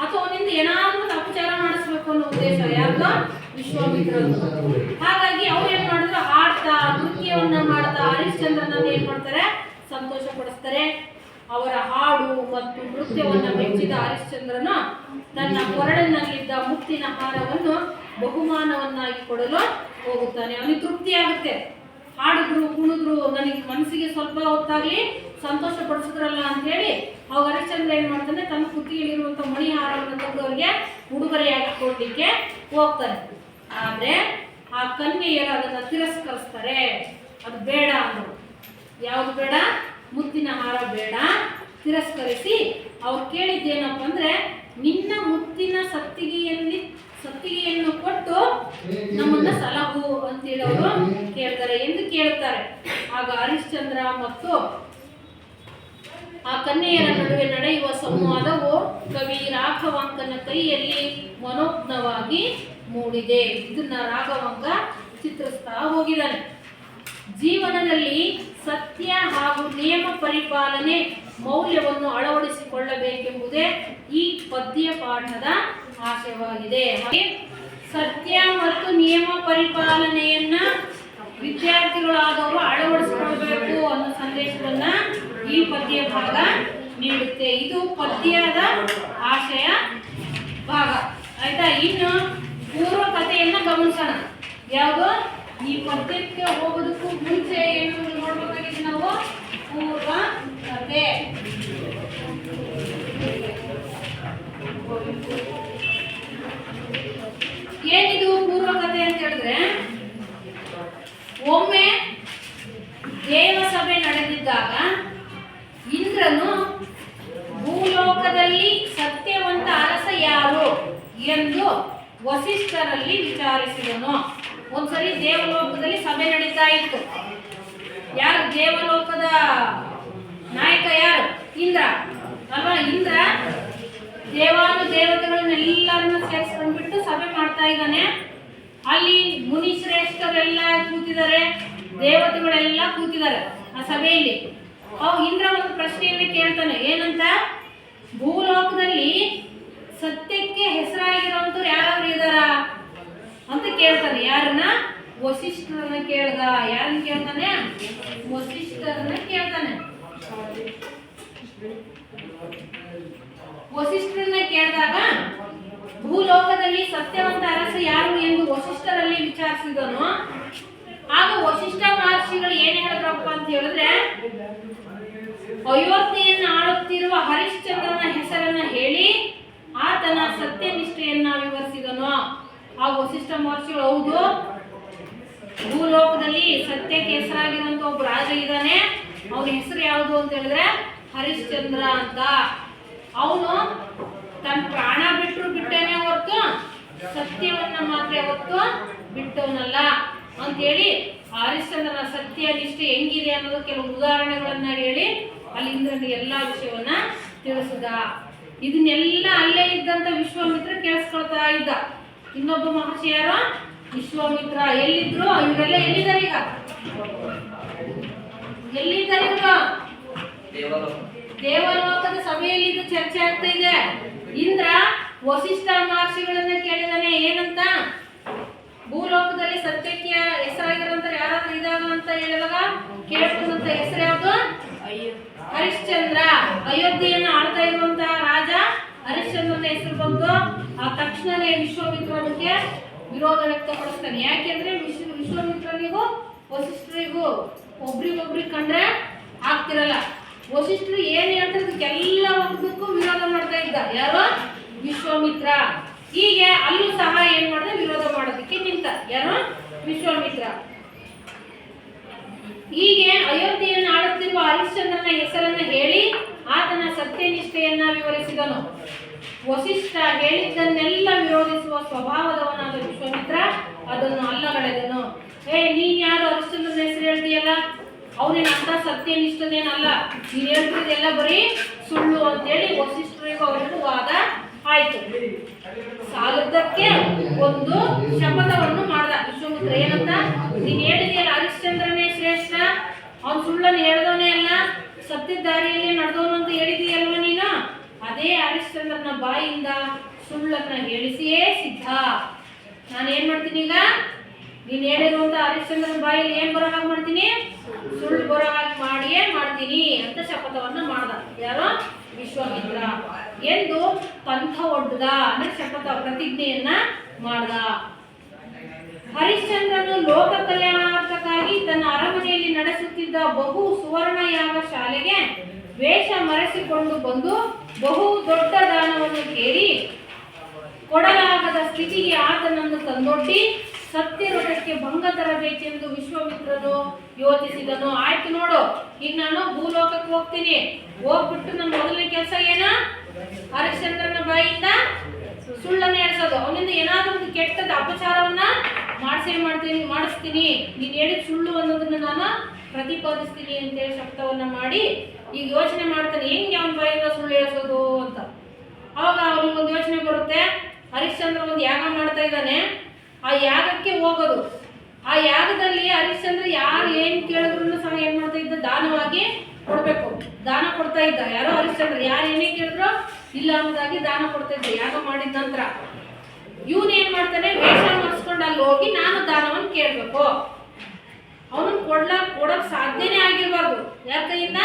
ಅಥವಾ ಅವನಿಂದ ಏನಾದ್ರೂ ಅಪಚಾರ ಮಾಡಿಸ್ಬೇಕು ಅನ್ನೋ ಉದ್ದೇಶ ಯಾರ್ದು, ವಿಶ್ವಾಮಿತ್ರ. ಹಾಗಾಗಿ ಅವ್ರು ಏನ್ ಮಾಡಿದ್ರು, ಹಾಡ್ತಾ ನೃತ್ಯವನ್ನ ಮಾಡ್ತಾ ಹರಿಶ್ಚಂದ್ರನನ್ನ ಏನ್ ಮಾಡ್ತಾರೆ, ಸಂತೋಷ ಪಡಿಸ್ತಾರೆ. ಅವರ ಹಾಡು ಮತ್ತು ನೃತ್ಯವನ್ನ ಮೆಚ್ಚಿದ ಹರಿಶ್ಚಂದ್ರನ ತನ್ನ ಕೊರಳಿನಲ್ಲಿದ್ದ ಮುತ್ತಿನ ಹಾರವನ್ನು ಬಹುಮಾನವನ್ನಾಗಿ ಕೊಡಲು ಹೋಗುತ್ತಾನೆ. ಅವನಿಗೆ ತೃಪ್ತಿ ಆಗುತ್ತೆ. ಹಾಡಿದ್ರು ಕುಣಿದ್ರು, ನನಗೆ ಮನಸ್ಸಿಗೆ ಸ್ವಲ್ಪ ಹೊತ್ತಾಗ್ಲಿ ಸಂತೋಷ ಪಡಿಸಿದ್ರಲ್ಲ ಅಂತ ಹೇಳಿ ಅವಾಗ ಹರಿಶ್ಚಂದ್ರ ಏನ್ ಮಾಡ್ತಾನೆ, ತನ್ನ ಕುತ್ತಿಗೆಯಲ್ಲಿರುವಂತ ಮಣಿಹಾರವನ್ನು ತಂದು ಅವರಿಗೆ ಉಡುಗೊರೆಯಾಗಿ ಕೊಡ್ಲಿಕ್ಕೆ ಹೋಗ್ತಾನೆ. ಆದ್ರೆ ಆ ಕನ್ಯೆಯರು ಅದನ್ನ ತಿರಸ್ಕರಿಸ್ತಾರೆ. ಅದು ಬೇಡ ಅಂದ್ರು. ಯಾವ್ದು ಬೇಡ, ಮುತ್ತಿನ ಹಾರ ಬೇಡ. ತಿರಸ್ಕರಿಸಿ ಅವ್ರು ಕೇಳಿದ್ದೇನಪ್ಪ ಅಂದ್ರೆ, ನಿನ್ನ ಮುತ್ತಿನ ಸತ್ತಿಗೆಯನ್ನು ಕೊಟ್ಟು ನಮ್ಮನ್ನ ಸಲಹು ಅಂತೇಳಿ ಅವರು ಕೇಳ್ತಾರೆ ಎಂದು ಕೇಳ್ತಾರೆ. ಆಗ ಹರಿಶ್ಚಂದ್ರ ಮತ್ತು ಆ ಕನ್ಯೆಯರ ನಡುವೆ ನಡೆಯುವ ಸಂವಾದವು ಕವಿ ರಾಘವಾಂಕನ ಕೈಯಲ್ಲಿ ಮನೋಜ್ಞವಾಗಿ ಮೂಡಿದೆ. ಇದನ್ನ ರಾಘವಾಂಕ ಚಿತ್ರಿಸ್ತಾ ಹೋಗಿದ್ದಾನೆ. ಜೀವನದಲ್ಲಿ ಸತ್ಯ ಹಾಗೂ ನಿಯಮ ಪರಿಪಾಲನೆ ಮೌಲ್ಯವನ್ನು ಅಳವಡಿಸಿಕೊಳ್ಳಬೇಕೆಂಬುದೇ ಈ ಪದ್ಯ ಪಾಠದ ಆಶಯವಾಗಿದೆ. ಸತ್ಯ ಮತ್ತು ನಿಯಮ ಪರಿಪಾಲನೆಯನ್ನ ವಿದ್ಯಾರ್ಥಿಗಳಾದವರು ಅಳವಡಿಸಿಕೊಳ್ಳಬೇಕು ಅನ್ನೋ ಸಂದೇಶವನ್ನ ಈ ಪದ್ಯ ಭಾಗ ನೀಡುತ್ತೆ. ಇದು ಪದ್ಯದ ಆಶಯ ಭಾಗ. ಆಯ್ತಾ? ಇನ್ನು ಪೂರ್ವ ಕಥೆಯನ್ನ ಗಮನಿಸೋಣ. ಯಾವುದು, ಈ ಪದ್ಯಕ್ಕೆ ಹೋಗೋದಕ್ಕೂ ಮುಂಚೆ ಏನು ನೋಡ್ಬೇಕಾಗಿದೆ ನಾವು, ಪೂರ್ವ ಕಥೆ. ಏನಿದು ಪೂರ್ವ ಕಥೆ ಅಂತ ಹೇಳಿದ್ರೆ, ಒಮ್ಮೆ ದೇವಸಭೆ ನಡೆದಿದ್ದಾಗ ಇಂದ್ರನು ಭೂಲೋಕದಲ್ಲಿ ಸತ್ಯವಂತ ಅರಸ ಯಾರು ಎಂದು ವಸಿಷ್ಠರಲ್ಲಿ ವಿಚಾರಿಸಿದನು. ಒಂದ್ಸರಿ ದೇವಲೋಕದಲ್ಲಿ ಸಭೆ ನಡೀತಾ ಇತ್ತು. ಯಾರು ದೇವಲೋಕದ ನಾಯಕ, ಯಾರು, ಇಂದ್ರ ಅಲ್ವಾ? ಇಂದ್ರ ದೇವತೆಗಳನ್ನೆಲ್ಲರನ್ನ ಸೇರಿಸ್ಕೊಂಡ್ಬಿಟ್ಟು ಸಭೆ ಮಾಡ್ತಾ ಇದ್ದಾನೆ. ಅಲ್ಲಿ ಮುನಿ ಶ್ರೇಷ್ಠರೆಲ್ಲ ಕೂತಿದ್ದಾರೆ, ದೇವತೆಗಳೆಲ್ಲ ಕೂತಿದ್ದಾರೆ ಆ ಸಭೆಯಲ್ಲಿ. ಇಂದ್ರ ಒಂದು ಪ್ರಶ್ನೆಯನ್ನು ಕೇಳ್ತಾನೆ. ಏನಂತ, ಭೂಲೋಕದಲ್ಲಿ ಸತ್ಯಕ್ಕೆ ಹೆಸರಾಗಿರುವಂತವ್ರು ಯಾರಾದ್ರೂ ಇದಾರ ಅಂತ ಕೇಳ್ತಾನೆ. ಯಾರನ್ನ? ವಸಿಷ್ಠರನ್ನ ಕೇಳ್ದ. ಯಾರನ್ನ ಕೇಳ್ತಾನೆ? ವಸಿಷ್ಠರನ್ನ ಕೇಳ್ತಾನೆ. ವಸಿಷ್ಠರನ್ನ ಕೇಳಿದಾಗ ಭೂಲೋಕದಲ್ಲಿ ಸತ್ಯವಂತ ಅರಸ ಯಾರು ಎಂದು ವಸಿಷ್ಠರಲ್ಲಿ ವಿಚಾರಿಸಿದನು. ಆಗ ವಸಿಷ್ಠ ಮಹರ್ಷಿಗಳು ಏನ್ ಹೇಳಿದ್ರಪ್ಪ ಅಂತ ಹೇಳಿದ್ರೆ, ಅಯೋಧ್ಯೆಯನ್ನು ಆಳುತ್ತಿರುವ ಹರಿಶ್ಚಂದ್ರನ ಹೆಸರನ್ನ ಹೇಳಿ ಆತನ ಸತ್ಯನಿಷ್ಠೆಯನ್ನ ವಿವರಿಸಿದನು. ಆ ವಸಿಷ್ಠ ಮಹರ್ಷಿಗಳು, ಹೌದು, ಭೂಲೋಕದಲ್ಲಿ ಸತ್ಯಕ್ಕೆ ಹೆಸರಾಗಿರುವಂತ ಒಬ್ಬ ರಾಜ ಇದ್ದಾನೆ. ಅವನ ಹೆಸರು ಯಾವುದು ಅಂತ ಹೇಳಿದ್ರೆ ಹರಿಶ್ಚಂದ್ರ ಅಂತ. ಅವನು ತನ್ನ ಪ್ರಾಣ ಬಿಟ್ಟೇನೆ ಹೊರತು ಸತ್ಯವನ್ನ ಮಾತ್ರ ಯಾವತ್ತು ಬಿಟ್ಟವನಲ್ಲ ಅಂತೇಳಿ ಹರಿಶ್ಚಂದ್ರನ ಸತ್ಯ ನಿಷ್ಠೆ ಹೆಂಗಿದೆ ಅನ್ನೋದು ಕೆಲವು ಉದಾಹರಣೆಗಳನ್ನ ಹೇಳಿ ಅಲ್ಲಿ ಇಂದ್ರನಿಗೆ ಎಲ್ಲಾ ವಿಷಯವನ್ನ ತಿಳಿಸಿದ. ಇದನ್ನೆಲ್ಲ ಅಲ್ಲೇ ಇದ್ದಂತ ವಿಶ್ವಾಮಿತ್ರ ಕೇಳಿಸ್ಕೊಳ್ತಾ ಇದ್ದ. ಇನ್ನೊಬ್ಬ ಮಹರ್ಷಿ ಯಾರು? ವಿಶ್ವಾಮಿತ್ರ. ಎಲ್ಲಿದ್ರು? ಇವರೆಲ್ಲ ಎಲ್ಲಿದ್ದಾರೆ ಈಗ? ಎಲ್ಲಿದ್ದಾರೆ ಈಗ? ದೇವಲೋಕದ ಸಭೆಯಲ್ಲಿ ಇದು ಚರ್ಚೆ ಆಗ್ತಾ ಇದೆ. ಇಂದ್ರ ವಸಿಷ್ಠ ಮಹರ್ಷಿಗಳನ್ನ ಕೇಳಿದಾನೆ. ಏನಂತ? ಭೂಲೋಕದಲ್ಲಿ ಸತ್ಯಕ್ಕೆ ಹೆಸರಾಗಿರುವಂತ ಯಾರಾದ್ರೂ ಇದಾಗ ಅಂತ ಹೇಳಿದಾಗ ಕೇಳ್ಕೊಂಡಂತ ಹೆಸರು ಯಾವುದು? ಹರಿಶ್ಚಂದ್ರ. ಅಯೋಧ್ಯೆಯನ್ನು ಆಳ್ತಾ ಇರುವಂತಹ ರಾಜ ಹರಿಶ್ಚಂದ್ರನ ಹೆಸರು ಬಂತು. ಆ ತಕ್ಷಣನೇ ವಿಶ್ವಾಮಿತ್ರನಿಗೆ ವಿರೋಧ ವ್ಯಕ್ತಪಡಿಸ್ತಾನೆ. ಯಾಕೆಂದ್ರೆ ವಿಶ್ವಾಮಿತ್ರನಿಗೂ ವಸಿಷ್ಠರಿಗೂ ಒಬ್ರಿಗೊಬ್ರಿಗೆ ಕಂಡ್ರೆ ಆಗ್ತಿರಲ್ಲ. ವಸಿಷ್ಠರು ಏನ್ ಹೇಳ್ತಿದ್ದಕ್ಕೆಲ್ಲ ಒಂದಕ್ಕೂ ವಿರೋಧ ಮಾಡ್ತಾ ಇದ್ದ. ಯಾರು? ವಿಶ್ವಾಮಿತ್ರ. ಹೀಗೆ ಅಲ್ಲೂ ಸಹ ಏನ್ ಮಾಡಿದ? ವಿರೋಧ ಮಾಡೋದಕ್ಕೆ ನಿಂತ. ಯಾರು? ವಿಶ್ವಾಮಿತ್ರ. ಹೀಗೆ ಅಯೋಧ್ಯೆಯನ್ನು ಆಳುತ್ತಿರುವ ಹರಿಶ್ಚಂದ್ರನ ಹೆಸರನ್ನು ಹೇಳಿ ಆತನ ಸತ್ಯನಿಷ್ಠೆಯನ್ನ ವಿವರಿಸಿದನು. ವಸಿಷ್ಠ ಹೇಳಿದ್ದನ್ನೆಲ್ಲ ವಿರೋಧಿಸುವ ಸ್ವಭಾವದವನಾದ ವಿಶ್ವಾಮಿತ್ರ ಅದನ್ನು ಅಲ್ಲಗಳೆದನು. ನೀನ್ ಯಾರು ಹರಿಶ್ಚಂದ್ರನ ಹೆಸರು ಹೇಳ್ತೀಯಲ್ಲ, ಅವನೇನ ಅಂತ ಸತ್ಯನಿಷ್ಠನೇನಲ್ಲ, ನೀನ್ ಹೇಳ್ತಿದ್ದೆಲ್ಲ ಬರೀ ಸುಳ್ಳು ಅಂತೇಳಿ ವಸಿಷ್ಠರಿಗೂ ಅವರಿಗೂ ವಾದ ಆಯ್ತು. ಸಾಲದ್ದಕ್ಕೆ ಒಂದು ಶಪಥವನ್ನು ಮಾಡ್ದ ವಿಶ್ವಾಮಿತ್ರ. ಏನಂತ? ನೀನ್ ಹೇಳಿದೆಯಲ್ಲ ಹರಿಶ್ಚಂದ್ರನೇ ಶ್ರೇಷ್ಠ, ಅವನು ಸುಳ್ಳನ್ನು ಹೇಳ್ದವನೇ ಅಲ್ಲ, ಸತ್ಯ ದಾರಿಯಲ್ಲಿ ನಡೆದವನು ಅಂತ ಹೇಳಿದೆಯಲ್ವ ನೀನು, ಅದೇ ಹರಿಶ್ಚಂದ್ರನ ಬಾಯಿಂದ ಸುಳ್ಳನ್ನ ಹೇಳಿಸಿಯೇ ಸಿದ್ಧ. ನಾನು ಏನ್ ಮಾಡ್ತೀನಿ ಈಗ? ನೀನ್ ಹೇಳಿರುವಂತ ಹರಿಶ್ಚಂದ್ರನ ಬಾಯಲ್ಲಿ ಏನ್ ಬರೋ ಹಾಗೆ ಮಾಡ್ತೀನಿ? ಸುಳ್ಳು ಬರೋ ಹಾಗೆ ಮಾಡಿಯೇ ಮಾಡ್ತೀನಿ ಅಂತ ಶಪಥವನ್ನ ಮಾಡ್ದ. ಯಾರೋ? ವಿಶ್ವಾಮಿತ್ರ ಎಂದು ಪಂಥ ಒಡ್ಡದ ಅಂದ್ರೆ ಶಪಥ ಪ್ರತಿಜ್ಞೆಯನ್ನ ಮಾಡ್ದ. ಹರಿಶ್ಚಂದ್ರನು ಲೋಕ ಕಲ್ಯಾಣಾರ್ಥಕ್ಕಾಗಿ ತನ್ನ ಅರಮನೆಯಲ್ಲಿ ನಡೆಸುತ್ತಿದ್ದ ಬಹು ಸುವರ್ಣ ಯಾಗ ಶಾಲೆಗೆ ವೇಷ ಮರೆಸಿಕೊಂಡು ಬಂದು ಬಹು ದೊಡ್ಡ ದಾನವನ್ನು ಕೇರಿ ಕೊಡಲಾಗದ ಸ್ಥಿತಿಗೆ ಆತನನ್ನು ತಂದೊಡ್ಡಿ ಸತ್ಯವ್ರತಕ್ಕೆ ಭಂಗ ತರಬೇಕೆಂದು ವಿಶ್ವಾಮಿತ್ರನು ಯೋಚಿಸಿದನು. ಆಯ್ತು ನೋಡು, ಈಗ ನಾನು ಭೂಲೋಕಕ್ಕೆ ಹೋಗ್ತೀನಿ, ಹೋಗ್ಬಿಟ್ಟು ನನ್ನ ಮೊದಲನೇ ಕೆಲಸ ಏನ? ಹರಿಶ್ಚಂದ್ರನ ಬಾಯಿಂದ ಸುಳ್ಳನ್ನು ಹೇಳ್ಸೋದು, ಅವನಿಂದ ಏನಾದ್ರೂ ಒಂದು ಕೆಟ್ಟದ ಅಪಚಾರವನ್ನ ಮಾಡಿಸ್ತೀನಿ, ನೀನ್ ಹೇಳಿದ ಸುಳ್ಳು ಅನ್ನೋದನ್ನ ನಾನು ಪ್ರತಿಪಾದಿಸ್ತೀನಿ ಅಂತೇಳಿ ಶಬ್ದವನ್ನ ಮಾಡಿ ಈಗ ಯೋಚನೆ ಮಾಡ್ತಾನೆ, ಹೆಂಗೆ ಅವನ ಬಾಯಿಂದ ಸುಳ್ಳು ಹೇಳ್ಸೋದು ಅಂತ. ಅವಾಗ ಅವನಿಗೆ ಒಂದು ಯೋಚನೆ ಬರುತ್ತೆ, ಹರಿಶ್ಚಂದ್ರ ಒಂದು ಯಾಗ ಮಾಡ್ತಾ ಇದ್ದಾನೆ, ಆ ಯಾಗಕ್ಕೆ ಹೋಗೋದು. ಆ ಯಾಗದಲ್ಲಿ ಹರಿಶ್ಚಂದ್ರ ಯಾರು ಏನ್ ಕೇಳಿದ್ರು ಸಹ ಏನ್ ಮಾಡ್ತಾ ಇದ್ದ? ದಾನವಾಗಿ ಕೊಡ್ಬೇಕು, ದಾನ ಕೊಡ್ತಾ ಇದ್ದ. ಯಾರೋ ಹರಿಶ್ಚಂದ್ರ ಯಾರು ಏನೇ ಕೇಳಿದ್ರು ಇಲ್ಲ ಅನ್ನೋದಾಗಿ ದಾನ ಕೊಡ್ತಾ ಇದ್ದ. ಯಾಗ ಮಾಡಿದ ನಂತರ ಇವನ್ ಏನ್ ಮಾಡ್ತಾನೆ? ವೇಷ ಮಾಡಿಸ್ಕೊಂಡು ಅಲ್ಲಿ ಹೋಗಿ ನಾನು ದಾನವನ್ನು ಕೇಳ್ಬೇಕು. ಅವನನ್ನು ಕೊಡಕ್ ಸಾಧ್ಯನೇ ಆಗಿರ್ಬಾರ್ದು. ಯಾರ ಕೈಯಿಂದ?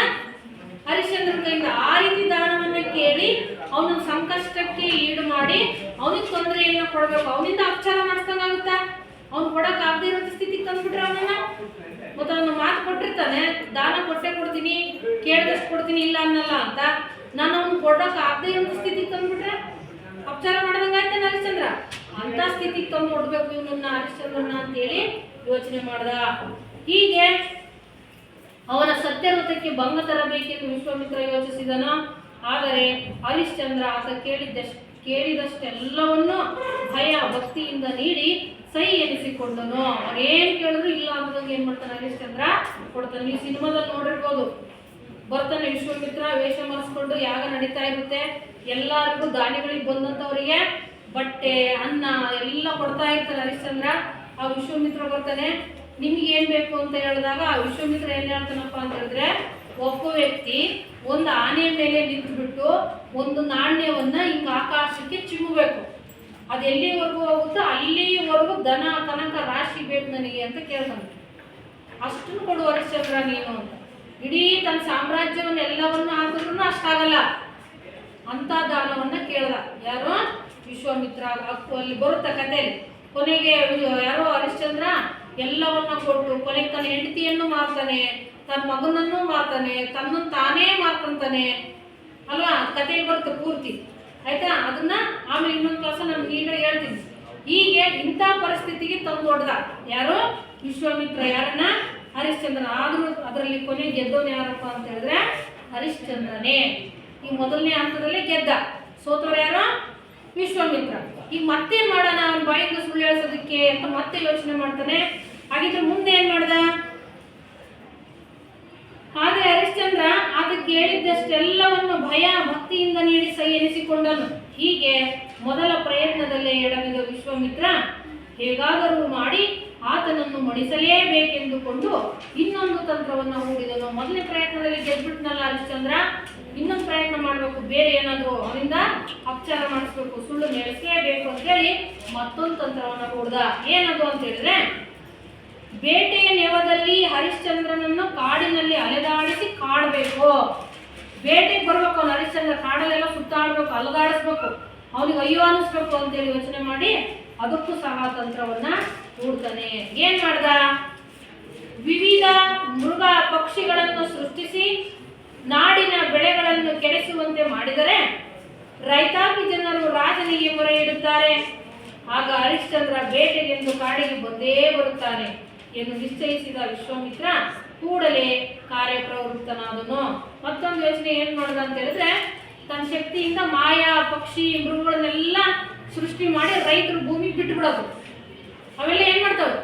ಹರಿಶ್ಚಂದ್ರನ ಕೈಯಿಂದ. ಆ ರೀತಿ ದಾನವನ್ನ ಕೇಳಿ ಅವನ ಸಂಕಷ್ಟಕ್ಕೆ ಈಡು ಮಾಡಿ ಅವನಿಗೆ ತೊಂದರೆಯನ್ನ ಕೊಡ್ಬೇಕು. ಅವನಿಂದ ಅಪಚಾರ ಮಾಡಿಸ್ದಂಗಾಗುತ್ತಾ? ಅವ್ನು ಕೊಡಕ್ ಆಗದೆ ಇರೋ ಸ್ಥಿತಿಗೆ ತಂದ್ಬಿಟ್ರೆ ಅವನನ್ನ. ಮತ್ತೆ ಅವನು ಮಾತು ಕೊಟ್ಟಿರ್ತಾನೆ, ದಾನ ಕೊಟ್ಟೆ ಕೊಡ್ತೀನಿ, ಕೇಳಿದಷ್ಟು ಕೊಡ್ತೀನಿ, ಇಲ್ಲ ಅನ್ನಲ್ಲ ಅಂತ. ನಾನು ಅವ್ನು ಕೊಡಕ್ ಆಗದೆ ಇರೋ ಸ್ಥಿತಿಗೆ ತಂದ್ಬಿಟ್ರೆ ಅಪಚಾರ ಮಾಡ್ದಂಗಾಯ್ತಾನೆ ಹರಿಶ್ಚಂದ್ರ. ಅಂತ ಸ್ಥಿತಿಗೆ ತಂದು ಕೊಡ್ಬೇಕು ಇವನನ್ನ, ಹರಿಶ್ಚಂದ್ರನ ಅಂತೇಳಿ ಯೋಚನೆ ಮಾಡ್ದ. ಹೀಗೆ ಅವನ ಸತ್ಯವ್ರತಕ್ಕೆ ಭಂಗ ತರಬೇಕೆಂದು ವಿಶ್ವಾಮಿತ್ರ ಯೋಚಿಸಿದನು. ಆದರೆ ಹರಿಶ್ಚಂದ್ರ ಆತ ಕೇಳಿದಷ್ಟೆಲ್ಲವನ್ನು ಭಯ ಭಕ್ತಿಯಿಂದ ನೀಡಿ ಸೈ ಎನಿಸಿಕೊಂಡನು. ಅವನೇನ್ ಕೇಳಿದ್ರು ಇಲ್ಲ ಅನ್ನೋದಂಗೆ ಏನ್ ಮಾಡ್ತಾನೆ ಹರಿಶ್ಚಂದ್ರ? ಕೊಡ್ತಾನೆ. ನೀವು ಸಿನಿಮಾದಲ್ಲಿ ನೋಡಿರ್ಬೋದು, ಬರ್ತಾನೆ ವಿಶ್ವಾಮಿತ್ರ ವೇಷ ಮಾಡಿಸ್ಕೊಂಡು ಯಾಗ ನಡೀತಾ ಇರುತ್ತೆ, ಎಲ್ಲರಿಗೂ ದಾನಿಗಳಿಗೆ ಬಂದಂತವರಿಗೆ ಬಟ್ಟೆ ಅನ್ನ ಎಲ್ಲ ಕೊಡ್ತಾ ಇರ್ತಾರೆ ಹರಿಶ್ಚಂದ್ರ. ಆ ವಿಶ್ವಾಮಿತ್ರ ಬರ್ತಾನೆ, ನಿಮ್ಗೆ ಏನ್ ಬೇಕು ಅಂತ ಹೇಳಿದಾಗ ಆ ವಿಶ್ವಾಮಿತ್ರ ಏನ್ ಹೇಳ್ತಾನಪ್ಪ ಅಂತ ಹೇಳಿದ್ರೆ, ಒಬ್ಬ ವ್ಯಕ್ತಿ ಒಂದು ಆನೆ ಮೇಲೆ ನಿಂತು ಬಿಟ್ಟು ಒಂದು ನಾಣ್ಯವನ್ನ ಹಿಂಗ ಆಕಾಶಕ್ಕೆ ಚಿಮ್ಮಬೇಕು, ಅದು ಎಲ್ಲಿವರೆಗೂ ಹೋಗುತ್ತೋ ಅಲ್ಲಿವರೆಗೂ ದನ ಕನಕ ರಾಶಿ ಬೇಕು ನನಗೆ ಅಂತ ಕೇಳ್ತಾನೆ. ಅಷ್ಟನ್ನು ಕೊಡು ಹರಿಶ್ಚಂದ್ರ ನೀನು ಅಂತ. ಇಡೀ ತನ್ನ ಸಾಮ್ರಾಜ್ಯವನ್ನೆಲ್ಲವನ್ನು ಹಾಕಿದ್ರು ಅಷ್ಟಾಗಲ್ಲ ಅಂತ ದಾನವನ್ನ ಕೇಳ್ದ. ಯಾರು? ವಿಶ್ವಾಮಿತ್ರ. ಅಲ್ಲಿ ಬರುತ್ತಾ ಕಥೆಯಲ್ಲಿ, ಕೊನೆಗೆ ಯಾರೋ ಹರಿಶ್ಚಂದ್ರ ಎಲ್ಲವನ್ನ ಕೊಟ್ಟು ಕೊನೆಗೆ ತನ್ನ ಹೆಂಡತಿಯನ್ನು ಮಾರ್ತಾನೆ, ತನ್ನ ಮಗನನ್ನು ಮಾರ್ತಾನೆ, ತನ್ನನ್ನು ತಾನೇ ಮಾರ್ಕೊಂತಾನೆ ಅಲ್ವಾ? ಕಥೆಯಲ್ಲಿ ಬರುತ್ತೆ ಪೂರ್ತಿ. ಆಯ್ತಾ? ಅದನ್ನ ಆಮೇಲೆ ಇನ್ನೊಂದು ಕ್ಲಾಸ ನಾನು ನೀಟಾಗಿ ಹೇಳ್ತೀನಿ. ಹೀಗೆ ಇಂಥ ಪರಿಸ್ಥಿತಿಗೆ ತಂದು ಹೊಡ್ದ ಯಾರು? ವಿಶ್ವಾಮಿತ್ರ. ಯಾರನ್ನ? ಹರಿಶ್ಚಂದ್ರನ. ಆದ್ರೂ ಅದರಲ್ಲಿ ಕೊನೆ ಗೆದ್ದವನು ಯಾರಪ್ಪ ಅಂತ ಹೇಳಿದ್ರೆ ಹರಿಶ್ಚಂದ್ರನೇ. ಈ ಮೊದಲನೇ ಹಂತದಲ್ಲೇ ಗೆದ್ದ. ಸೋತವ್ರು ಯಾರು? ವಿಶ್ವಾಮಿತ್ರ. ಈಗ ಮತ್ತೇನ್ ಮಾಡೋಣ ಅವನ ಬಾಯಿಂದ ಸುಳ್ಳು ಹೇಳ್ಸೋದಕ್ಕೆ ಅಂತ ಮತ್ತೆ ಯೋಚನೆ ಮಾಡ್ತಾನೆ. ಹಾಗಿದ್ರೆ ಮುಂದೆ ಏನ್ ಮಾಡ್ದ? ಆದ್ರೆ ಹರಿಶ್ಚಂದ್ರ ಅದಕ್ಕೆ ಹೇಳಿದ್ದಷ್ಟೆಲ್ಲವನ್ನು ಭಯ ಭಕ್ತಿಯಿಂದ ನೀಡಿ ಸೈ ಎನಿಸಿಕೊಂಡನು. ಹೀಗೆ ಮೊದಲ ಪ್ರಯತ್ನದಲ್ಲೇ ಎಡವಿದ ವಿಶ್ವಾಮಿತ್ರ ಹೇಗಾದರೂ ಮಾಡಿ ಆತನನ್ನು ಮಣಿಸಲೇಬೇಕೆಂದುಕೊಂಡು ಇನ್ನೊಂದು ತಂತ್ರವನ್ನು ಹೂಡಿದನು. ಮೊದಲನೇ ಪ್ರಯತ್ನದಲ್ಲಿ ಗೆದ್ಬಿಟ್ನಲ್ಲ ಹರಿಶ್ಚಂದ್ರ, ಇನ್ನೊಂದು ಪ್ರಯತ್ನ ಮಾಡಬೇಕು, ಬೇರೆ ಏನಾದರೂ ಅವರಿಂದ ಅಪಚಾರ ಮಾಡಿಸ್ಬೇಕು, ಸುಳ್ಳು ನೆಲೆಸಲೇಬೇಕು ಅಂತೇಳಿ ಮತ್ತೊಂದು ತಂತ್ರವನ್ನು ಹೂಡ್ದ. ಏನದು ಅಂತ ಹೇಳಿದ್ರೆ, ಬೇಟೆಯ ನೆವದಲ್ಲಿ ಹರಿಶ್ಚಂದ್ರನನ್ನು ಕಾಡಿನಲ್ಲಿ ಅಲೆದಾಡಿಸಿ ಕಾಡಬೇಕು. ಬೇಟೆಗೆ ಬರ್ಬೇಕು ಅವನು ಹರಿಶ್ಚಂದ್ರ, ಕಾಡಲ್ಲೆಲ್ಲ ಸುತ್ತಾಡ್ಬೇಕು, ಅಲದಾಡಿಸ್ಬೇಕು, ಅವನಿಗೆ ಅಯ್ಯೋ ಅನ್ನಿಸ್ಬೇಕು ಅಂತೇಳಿ ಯೋಚನೆ ಮಾಡಿ ಅದಕ್ಕೂ ಸಹ ತಂತ್ರವನ್ನ ಹೂಡ್ತಾನೆ. ಏನ್ ಮಾಡ್ದ? ವಿವಿಧ ಮೃಗ ಪಕ್ಷಿಗಳನ್ನು ಸೃಷ್ಟಿಸಿ ನಾಡಿನ ಬೆಳೆಗಳನ್ನು ಕೆಡಿಸುವಂತೆ ಮಾಡಿದರೆ ರೈತಾಪಿ ಜನರು ರಾಜನಿಗೆ ಮೊರೆ ಇಡುತ್ತಾರೆ. ಆಗ ಹರಿಶ್ಚಂದ್ರ ಬೇಟೆಗೆಂದು ಕಾಡಿಗೆ ಬಂದೇ ಬರುತ್ತಾನೆ ಎಂದು ನಿಶ್ಚಯಿಸಿದ ವಿಶ್ವಾಮಿತ್ರ ಕೂಡಲೇ ಕಾರ್ಯಪ್ರವೃತ್ತನಾದನು. ಮತ್ತೊಂದು ಯೋಚನೆ ಏನ್ ಮಾಡಿದ ಅಂತ ಹೇಳಿದ್ರೆ, ತನ್ನ ಶಕ್ತಿಯಿಂದ ಮಾಯಾ ಪಕ್ಷಿ ಮೃಗಗಳನ್ನೆಲ್ಲ ಸೃಷ್ಟಿ ಮಾಡಿ ರೈತರು ಭೂಮಿ ಬಿಟ್ಟು ಬಿಡೋದು. ಅವೆಲ್ಲ ಏನ್ ಮಾಡ್ತಾವೆ?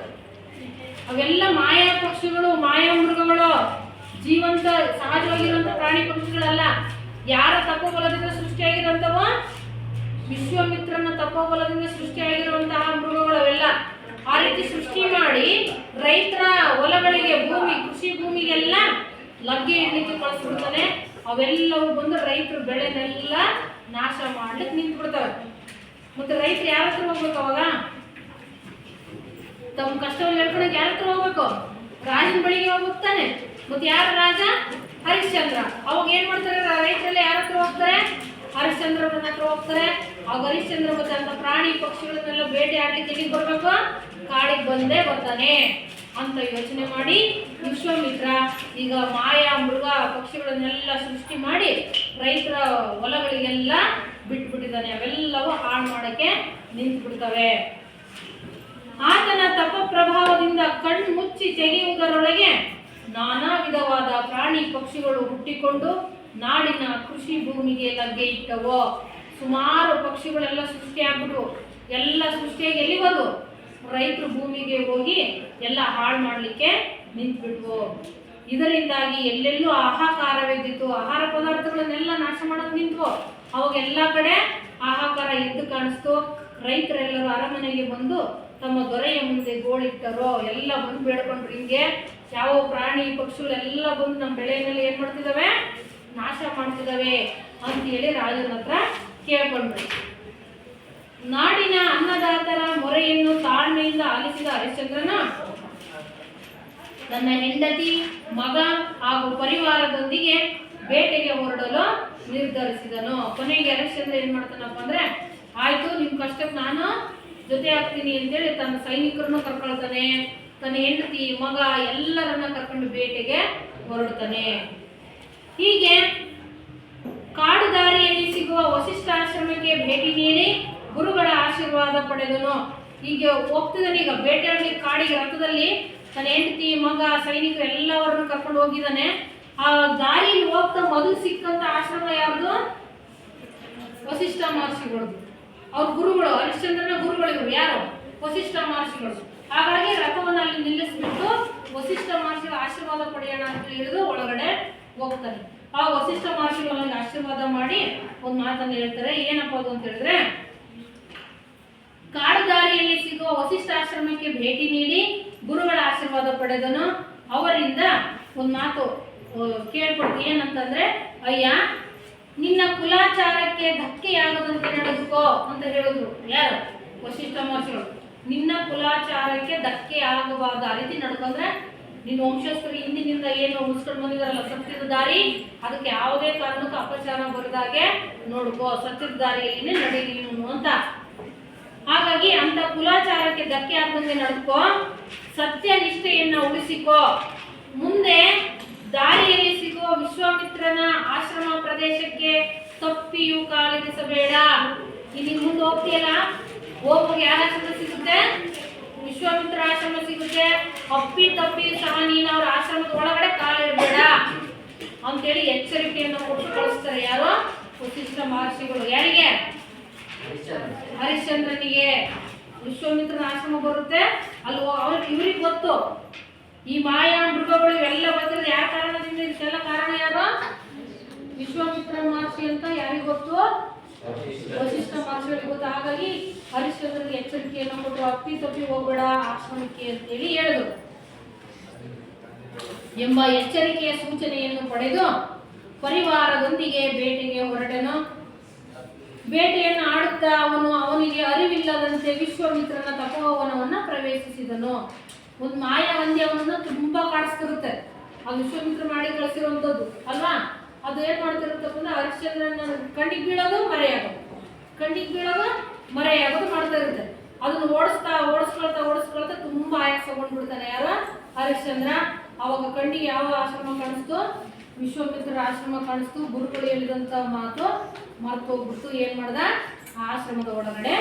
ಅವೆಲ್ಲ ಮಾಯಾ ಪಕ್ಷಿಗಳು, ಮಾಯಾ ಮೃಗಗಳು, ಜೀವಂತ ಸಹಜವಾಗಿರುವಂತ ಪ್ರಾಣಿ ಪಕ್ಷಿಗಳಲ್ಲ. ಯಾರ ತಪೋಬಲದಿಂದ ಸೃಷ್ಟಿಯಾಗಿರುವಂತವ? ವಿಶ್ವಾಮಿತ್ರನ ತಪೋಬಲದಿಂದ ಸೃಷ್ಟಿಯಾಗಿರುವಂತಹ ಮೃಗಗಳು ಅವೆಲ್ಲ. ಆ ರೀತಿ ಸೃಷ್ಟಿ ಮಾಡಿ ರೈತರ ಹೊಲಗಳಿಗೆ, ಭೂಮಿ, ಕೃಷಿ ಭೂಮಿಗೆಲ್ಲ ಲಗ್ಗೆ ಇಡ್ಲಿಕ್ಕೆ ಕಳಿಸ್ಬಿಡ್ತಾನೆ. ಅವೆಲ್ಲವೂ ಬಂದು ರೈತರು ಬೆಳೆನೆಲ್ಲ ನಾಶ ಮಾಡ್ಲಿಕ್ಕೆ ನಿಂತು ಬಿಡ್ತವೆ. ಮತ್ತೆ ರೈತರು ಯಾರ ಹತ್ರ ಹೋಗ್ಬೇಕು ಅವಾಗ? ತಮ್ಮ ಕಷ್ಟವನ್ನು ಹೇಳ್ಕೊಳಕ್ ಯಾರ ಹತ್ರ ಹೋಗ್ಬೇಕು? ರಾಜನ ಬಳಿಗೆ ಹೋಗ್ತಾನೆ. ಮತ್ತೆ ಯಾರ ರಾಜ? ಹರಿಶ್ಚಂದ್ರ. ಅವಾಗ ಏನ್ ಮಾಡ್ತಾರೆ ರೈತರೆಲ್ಲ? ಯಾರ ಹತ್ರ ಹೋಗ್ತಾರೆ? ಹರಿಶ್ಚಂದ್ರನ ಹತ್ರ ಹೋಗ್ತಾರೆ. ಅವಾಗ ಹರಿಶ್ಚಂದ್ರ ಮತ್ತೆ ಅಂತ ಪ್ರಾಣಿ ಪಕ್ಷಿಗಳನ್ನೆಲ್ಲ ಬೇಟೆ ಆಡ್ಲಿಕ್ಕೆ ಎಲ್ಲಿಗೆ ಬರ್ಬೇಕು? ಕಾಡಿಗೆ ಬಂದೇ ಬರ್ತಾನೆ ಅಂತ ಯೋಚನೆ ಮಾಡಿ ವಿಶ್ವಾಮಿತ್ರ ಈಗ ಮಾಯಾ ಮೃಗ ಪಕ್ಷಿಗಳನ್ನೆಲ್ಲ ಸೃಷ್ಟಿ ಮಾಡಿ ರೈತರ ಹೊಲಗಳಿಗೆಲ್ಲ ಬಿಟ್ಬಿಟ್ಟಿದ್ದಾನೆ. ಅವೆಲ್ಲವೂ ಹಾಳು ಮಾಡಕ್ಕೆ ನಿಂತು ಬಿಡ್ತವೆ. ಆತನ ತಪ ಪ್ರಭಾವದಿಂದ ಕಣ್ಣು ಮುಚ್ಚಿ ತೆಗೆಯುವುದರೊಳಗೆ ನಾನಾ ವಿಧವಾದ ಪ್ರಾಣಿ ಪಕ್ಷಿಗಳು ಹುಟ್ಟಿಕೊಂಡು ನಾಡಿನ ಕೃಷಿ ಭೂಮಿಗೆ ಲಗ್ಗೆ ಇಟ್ಟವು. ಸುಮಾರು ಪಕ್ಷಿಗಳೆಲ್ಲ ಸೃಷ್ಟಿಯಾಗ್ಬಿಟ್ಟು ಎಲ್ಲ ಸೃಷ್ಟಿಯಾಗಿ ಎಲ್ಲಿ ಹೋದು? ರೈತರು ಭೂಮಿಗೆ ಹೋಗಿ ಎಲ್ಲ ಹಾಳು ಮಾಡಲಿಕ್ಕೆ ನಿಂತ್ಬಿಟ್ವು. ಇದರಿಂದಾಗಿ ಎಲ್ಲೆಲ್ಲೂ ಹಾಹಾಕಾರವಿದ್ದಿತ್ತು. ಆಹಾರ ಪದಾರ್ಥಗಳನ್ನೆಲ್ಲ ನಾಶ ಮಾಡೋದು ನಿಂತ್ವು. ಅವಾಗ ಎಲ್ಲ ಕಡೆ ಹಾಹಾಕಾರ ಎದ್ದು ಕಾಣಿಸ್ತು. ರೈತರೆಲ್ಲರೂ ಅರಮನೆಗೆ ಬಂದು ತಮ್ಮ ದೊರೆಯ ಮುಂದೆ ಗೋಳಿಟ್ಟರೋ. ಎಲ್ಲ ಬಂದು ಬೇಡ್ಕೊಂಡ್ರು, ಹಿಂಗೆ ಯಾವ ಪ್ರಾಣಿ ಪಕ್ಷಿಗಳೆಲ್ಲ ಬಂದು ನಮ್ಮ ಬೆಳೆಯಲ್ಲಿ ಏನ್ ಮಾಡ್ತಿದ್ದಾವೆ? ನಾಶ ಮಾಡ್ತಿದ್ದಾವೆ ಅಂತೇಳಿ ರಾಜನ ಹತ್ರ ಕೇಳ್ಕೊಂಡ್ರು. ನಾಡಿನ ಅನ್ನದಾತರ ಮೊರೆಯನ್ನು ತಾಳ್ಮೆಯಿಂದ ಆಲಿಸಿದ ಹರಿಶ್ಚಂದ್ರನ ತನ್ನ ಹೆಂಡತಿ, ಮಗ ಹಾಗೂ ಪರಿವಾರದೊಂದಿಗೆ ಬೇಟೆಗೆ ಹೊರಡಲು ನಿರ್ಧರಿಸಿದನು. ಕೊನೆಗೆ ಹರಿಶ್ಚಂದ್ರ ಏನ್ ಮಾಡ್ತಾನಪ್ಪ ಅಂದ್ರೆ, ಆಯ್ತು ನಿಮ್ ಕಷ್ಟಕ್ಕೆ ನಾನು ಜೊತೆ ಆಗ್ತೀನಿ ಅಂತೇಳಿ ತನ್ನ ಸೈನಿಕರನ್ನು ಕರ್ಕೊಳ್ತಾನೆ. ತನ್ನ ಹೆಂಡತಿ, ಮಗ ಎಲ್ಲರನ್ನ ಕರ್ಕೊಂಡು ಬೇಟೆಗೆ ಹೊರಡ್ತಾನೆ. ಹೀಗೆ ಕಾಡು ದಾರಿಯಲ್ಲಿ ಸಿಗುವ ವಸಿಷ್ಠಾಶ್ರಮಕ್ಕೆ ಭೇಟಿ ನೀಡಿ ಗುರುಗಳ ಆಶೀರ್ವಾದ ಪಡೆದನು. ಹೀಗೆ ಹೋಗ್ತಿದ್ದಾನೆ. ಈಗ ಬೇಟೆಯಾಡಲಿಕ್ಕೆ ಕಾಡಿಗೆ ರಥದಲ್ಲಿ ತನ್ನ ಹೆಂಡತಿ, ಮಗ, ಸೈನಿಕರು ಎಲ್ಲವರನ್ನು ಕರ್ಕೊಂಡು ಹೋಗಿದ್ದಾನೆ. ಆ ದಾರಿಯಲ್ಲಿ ಹೋಗ್ತಾ ಮೊದಲು ಸಿಕ್ಕಂತ ಆಶ್ರಮ ಯಾರ್ದು? ವಸಿಷ್ಠ ಮಹರ್ಷಿಗಳು. ಅವ್ರ ಗುರುಗಳು, ಹರಿಶ್ಚಂದ್ರನ ಗುರುಗಳು ಯಾರು? ವಸಿಷ್ಠ ಮಹರ್ಷಿಗಳು. ಹಾಗಾಗಿ ರಥವನ್ನು ಅಲ್ಲಿ ನಿಲ್ಲಿಸ್ಬಿಟ್ಟು ವಸಿಷ್ಠ ಮಹರ್ಷಿಗಳ ಆಶೀರ್ವಾದ ಪಡೆಯೋಣ ಅಂತ ಹೇಳಿದು ಒಳಗಡೆ ಹೋಗ್ತಾನೆ. ಆ ವಸಿಷ್ಠ ಮಹರ್ಷಿಗಳಿಗೆ ಆಶೀರ್ವಾದ ಮಾಡಿ ಒಂದು ಮಾತನ್ನು ಹೇಳ್ತಾರೆ. ಏನಪ್ಪ ಅದು ಅಂತ ಹೇಳಿದ್ರೆ, ಕಾಡು ದಾರಿಯಲ್ಲಿ ಸಿಗುವ ವಸಿಷ್ಠಾಶ್ರಮಕ್ಕೆ ಭೇಟಿ ನೀಡಿ ಗುರುಗಳ ಆಶೀರ್ವಾದ ಪಡೆದನು. ಅವರಿಂದ ಒಂದು ಮಾತು ಕೇಳ್ಕೊಡ್ತು. ಏನಂತಂದ್ರೆ, ಅಯ್ಯ ನಿನ್ನ ಕುಲಾಚಾರಕ್ಕೆ ಧಕ್ಕೆಯಾಗದಂತೆ ನಡೆದುಕೋ ಅಂತ ಹೇಳಿದ್ರು. ಯಾರು? ವಸಿಷ್ಠ ಮಹರ್ಷಿಗಳು. ನಿನ್ನ ಕುಲಾಚಾರಕ್ಕೆ ಧಕ್ಕೆ ಆಗಬಾರ್ದು, ಆ ರೀತಿ ನಡ್ಕೊಂಡ್ರೆ ನಿನ್ನ ವಂಶಸ್ಥರು ಹಿಂದಿನಿಂದ ಏನು ಉಳಿಸ್ಕೊಂಡು ಬಂದಿದಾರಲ್ಲ ಸತ್ಯದ ದಾರಿ, ಅದಕ್ಕೆ ಯಾವುದೇ ಕಾರಣಕ್ಕೂ ಅಪಚಾರ ಬರದಾಗೆ ನೋಡ್ಕೋ, ಸತ್ಯದ ದಾರಿಯಲ್ಲಿ ನಡಿ ನೀನು ಅಂತ. ಹಾಗಾಗಿ ಅಂತ ಕುಲಾಚಾರಕ್ಕೆ ಧಕ್ಕೆ ಆಗದಂತೆ ನಡೆದುಕೋ, ಸತ್ಯ ನಿಷ್ಠೆಯನ್ನ ಉಳಿಸಿಕೋ. ಮುಂದೆ ದಾರಿಯಲ್ಲಿ ಸಿಗುವ ವಿಶ್ವಾಮಿತ್ರನ ಆಶ್ರಮ ಪ್ರದೇಶಕ್ಕೆ ತಪ್ಪಿಯೂ ಕಾಲಿರಿಸಬೇಡ. ಇಲ್ಲಿ ಮುಂದೆ ಹೋಗ್ತೀಯಲ್ಲ, ಹೋಗುವಾಗ ಯಾವ ಆಶ್ರಮ ಸಿಗುತ್ತೆ? ವಿಶ್ವಾಮಿತ್ರ ಆಶ್ರಮ ಸಿಗುತ್ತೆ. ಅಪ್ಪಿ ತಪ್ಪಿ ಸಹ ನೀನು ಅವ್ರ ಆಶ್ರಮದ ಒಳಗಡೆ ಕಾಲಿಡಬೇಡ ಅಂತೇಳಿ ಎಚ್ಚರಿಕೆಯನ್ನು ಕೊಟ್ಟು ಕಳಿಸ್ತಾರೆ. ಯಾರು? ವಸಿಷ್ಠ ಮಹರ್ಷಿಗಳು. ಯಾರಿಗೆ? ಹರಿಶ್ಚಂದ್ರನಿಗೆ. ವಿಶ್ವಾಮಿತ್ರನ ಆಶ್ರಮ ಬರುತ್ತೆ ಅಲ್ಲಿ. ಇವ್ರಿಗೆ ಗೊತ್ತು ಈ ಮಾಯಾ ಮೃಗಗಳು ಇವೆಲ್ಲ ಬಂದಿರೋದು ಯಾವ ಕಾರಣದಿಂದ. ಇದಕ್ಕೆಲ್ಲ ಕಾರಣ ಯಾರು? ವಿಶ್ವಾಮಿತ್ರ ಮಹರ್ಷಿ ಅಂತ ಯಾರಿಗೆ ಗೊತ್ತು? ವಸಿಷ್ಠ ಮಹರ್ಷಿಗಳಿಗೆ ಗೊತ್ತು. ಹಾಗಾಗಿ ಹರಿಶ್ಚಂದ್ರನಿಗೆ ಎಚ್ಚರಿಕೆಯನ್ನು ಕೊಟ್ಟು ಅಪ್ಪಿ ತಪ್ಪಿ ಹೋಗ್ಬೇಡ ಆಶ್ರಮಕ್ಕೆ ಅಂತೇಳಿ ಹೇಳಿದ್ರು. ಎಂಬ ಎಚ್ಚರಿಕೆಯ ಸೂಚನೆಯನ್ನು ಪಡೆದು ಪರಿವಾರದೊಂದಿಗೆ ಬೇಟೆಗೆ ಹೊರಟನು. ಬೇಟೆಯನ್ನು ಆಡುತ್ತಾ ಅವನಿಗೆ ಅರಿವಿಲ್ಲದಂತೆ ವಿಶ್ವಾಮಿತ್ರನ ತಪೋವನವನ್ನ ಪ್ರವೇಶಿಸಿದನು. ಒಂದು ಮಾಯಾವಂದಿ ಅವನನ್ನು ತುಂಬಾ ಕಾಡಿಸ್ತಿರುತ್ತೆ. ಅದು ವಿಶ್ವಾಮಿತ್ರ ಮಾಡಿ ಕಳಿಸಿರುವಂತದ್ದು ಅಲ್ವಾ? ಅದು ಏನ್ ಮಾಡ್ತಿರುತ್ತಪ್ಪ ಅಂದ್ರೆ, ಹರಿಶ್ಚಂದ್ರನ ಕಣ್ಣಿಗೆ ಬೀಳೋದು ಮರೆಯಾಗೋದು, ಕಣ್ಣಿಗೆ ಬೀಳೋದು ಮರೆಯಾಗೋದು ಮಾಡ್ತಾ ಇರುತ್ತೆ. ಅದನ್ನು ಓಡಿಸ್ಕೊಳ್ತಾ ತುಂಬಾ ಆಯಾಸಗೊಂಡ್ಬಿಡ್ತಾನೆ. ಯಾರು? ಹರಿಶ್ಚಂದ್ರ. ಅವಾಗ ಕಣ್ಣಿಗೆ ಯಾವ ಆಶ್ರಮ ಕಾಣಿಸ್ತು? ವಿಶ್ವಾಮಿತ್ರರ ಆಶ್ರಮ ಕಾಣಿಸ್ತು. ಗುರುಗಳು ಹೇಳಿದಂತ ಮಾತು ಮರ್ತು ಹೋಗ್ಬಿಡ್ತು. ಏನ್ ಮಾಡ್ದ? ಆ ಆಶ್ರಮದ ಒಳಗಡೆ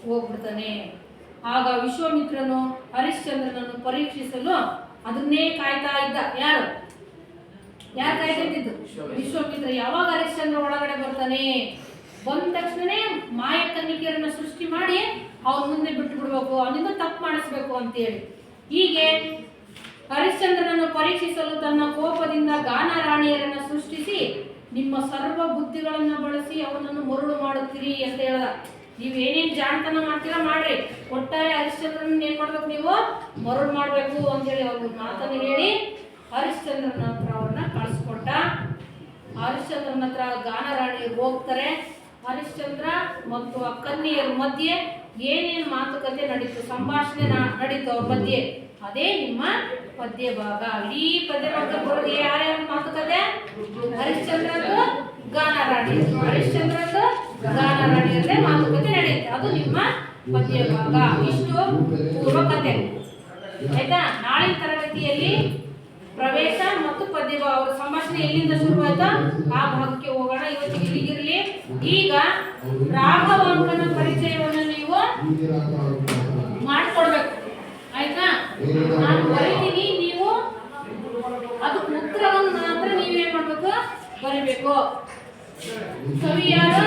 ಹೋಗ್ಬಿಡ್ತಾನೆ. ಆಗ ವಿಶ್ವಾಮಿತ್ರನು ಹರಿಶ್ಚಂದ್ರನನ್ನು ಪರೀಕ್ಷಿಸಲು ಅದನ್ನೇ ಕಾಯ್ತಾ ಇದ್ದ. ಯಾರು ಕಾಯ್ತಾ ಇದ್ದಿದ್ದು? ವಿಶ್ವಾಮಿತ್ರ. ಯಾವಾಗ ಹರಿಶ್ಚಂದ್ರ ಒಳಗಡೆ ಬರ್ತಾನೆ, ಬಂದ ತಕ್ಷಣನೇ ಮಾಯ ಕನ್ನಿಕೆಯರನ್ನ ಸೃಷ್ಟಿ ಮಾಡಿ ಅವ್ರ ಮುಂದೆ ಬಿಟ್ಟು ಬಿಡ್ಬೇಕು, ಅವನಿಂದ ತಪ್ಪು ಮಾಡಿಸ್ಬೇಕು ಅಂತೇಳಿ. ಹೀಗೆ ಹರಿಶ್ಚಂದ್ರನನ್ನು ಪರೀಕ್ಷಿಸಲು ತನ್ನ ಕೋಪದಿಂದ ಗಾನ ರಾಣಿಯರನ್ನ ಸೃಷ್ಟಿಸಿ ನಿಮ್ಮ ಸರ್ವ ಬುದ್ಧಿಗಳನ್ನ ಬಳಸಿ ಅವನನ್ನು ಮರುಳು ಮಾಡುತ್ತೀರಿ ಅಂತ ಹೇಳ್ದ. ನೀವೇನೇನ್ ಜಾಣತನ ಮಾಡ್ತೀರಾ ಮಾಡ್ರಿ, ಒಟ್ಟಾರೆ ಹರಿಶ್ಚಂದ್ರನ ಏನ್ ಮಾಡ್ಬೇಕು, ನೀವು ಮರುಳು ಮಾಡ್ಬೇಕು ಅಂತೇಳಿ ಅವ್ರ ಮಾತನ್ನು ಹೇಳಿ ಹರಿಶ್ಚಂದ್ರನ ಹತ್ರ ಅವ್ರನ್ನ ಕಳಿಸ್ಕೊಟ್ಟ. ಹರಿಶ್ಚಂದ್ರನ ಹತ್ರ ಗಾನ ರಾಣಿಯರು ಹೋಗ್ತಾರೆ. ಹರಿಶ್ಚಂದ್ರ ಮತ್ತು ಆ ಕನ್ಯೆಯರ ಮಧ್ಯೆ ಏನೇನು ಮಾತುಕತೆ ನಡೀತು, ಸಂಭಾಷಣೆ ನಡೀತು ಅವ್ರ ಮಧ್ಯೆ, ಅದೇ ನಿಮ್ಮ ಪದ್ಯ ಭಾಗ. ಇಡೀ ಪದ್ಯ ಭಾಗ ಬರೋದು ಯಾರ್ಯಾರ ಮಾತುಕತೆ? ಹರಿಶ್ಚಂದ್ರದ್ದು ಗಾನ ರಾಣಿ, ಹರಿಶ್ಚಂದ್ರದ್ದು ಗಾನ ರಾಣಿಯಲ್ಲೇ ಮಾತುಕತೆ ನಡೆಯುತ್ತೆ, ಅದು ನಿಮ್ಮ ಪದ್ಯ ಭಾಗ. ಇಷ್ಟು ಪೂರ್ವ ಕಥೆ ಆಯ್ತಾ. ನಾಳಿನ ತರಗತಿಯಲ್ಲಿ ಪ್ರವೇಶ ಮತ್ತು ಪದ್ಯ ಭಾಗ ಅವರ ಸಂಭಾಷಣೆ ಎಲ್ಲಿಂದ ಶುರುವಾಯ್ತಾ ಆ ಭಾಗಕ್ಕೆ ಹೋಗೋಣ. ಇವತ್ತಿಗೆ ಇಲ್ಲಿಗಿರಲಿ. ಈಗ ರಾಘವಾಂಕನ ಪರಿಚಯವನ್ನು ನೀವು ಮಾಡಿಕೊಡ್ಬೇಕು ಆಯ್ತಾ. ನಾನು ಬರೀತೀನಿ, ನೀವು ಅದು ಉತ್ತರವನ್ನು ಮಾತ್ರ ನೀವೇನ್ ಮಾಡ್ಬೇಕು, ಬರೀಬೇಕು. ಕವಿ ಯಾರು?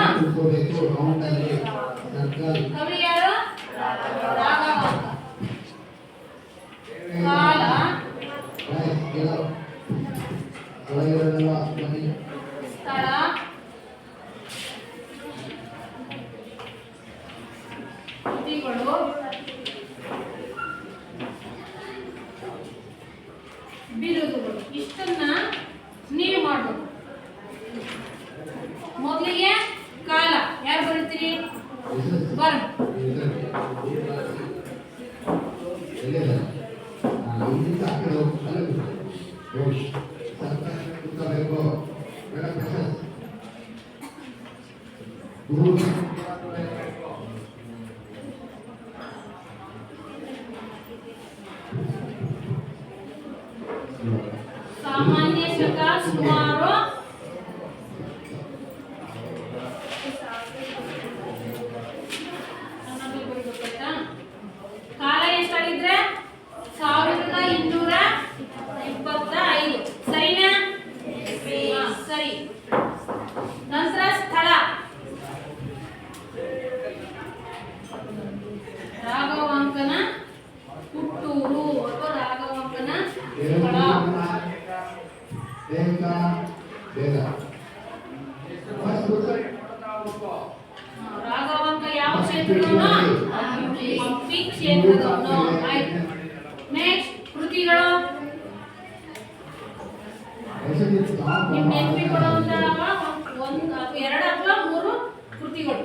ರಾಘವಾಂಕ. ಕಾಲ, ಸ್ಥಳ, ಕೃತಿಗಳು, ಬಿರುದುಗಳು. ಇಷ್ಟನ್ನ ನೀವು ಮಾಡಬೇಕು. ಮೊದಲಿಗೆ ಕಾಲ ಯಾರು ಬರೀತೀರಿ? ಬರ ಸಾಮಾನ್ಯ ಶಕ ಸುಮಾರು ಕಾಲ ಎಷ್ಟಾಗಿದ್ರೆ 1225. ಸರಿನಾ? ಸರಿ. ನಂತರ ಸ್ಥಳ ರಾಘವಾಂಕನ ಹುಟ್ಟೂರು ಅಥವಾ ರಾಘವಾಂಕನ ಸ್ಥಳ. ರಾಘವಾಂಕ ಯಾವ ಕ್ಷೇತ್ರದವನು? ಹಂಪಿ ಕ್ಷೇತ್ರದವನು. ಆಯ್ತು. ನೆಕ್ಸ್ಟ್ ಕೃತಿಗಳು. ನಿಮ್ ನೆನಪಿಕೊಳ್ಳುವಂತ ಒಂದು ಅಥವಾ ಎರಡು ಅಥವಾ ಮೂರು ಕೃತಿಗಳು.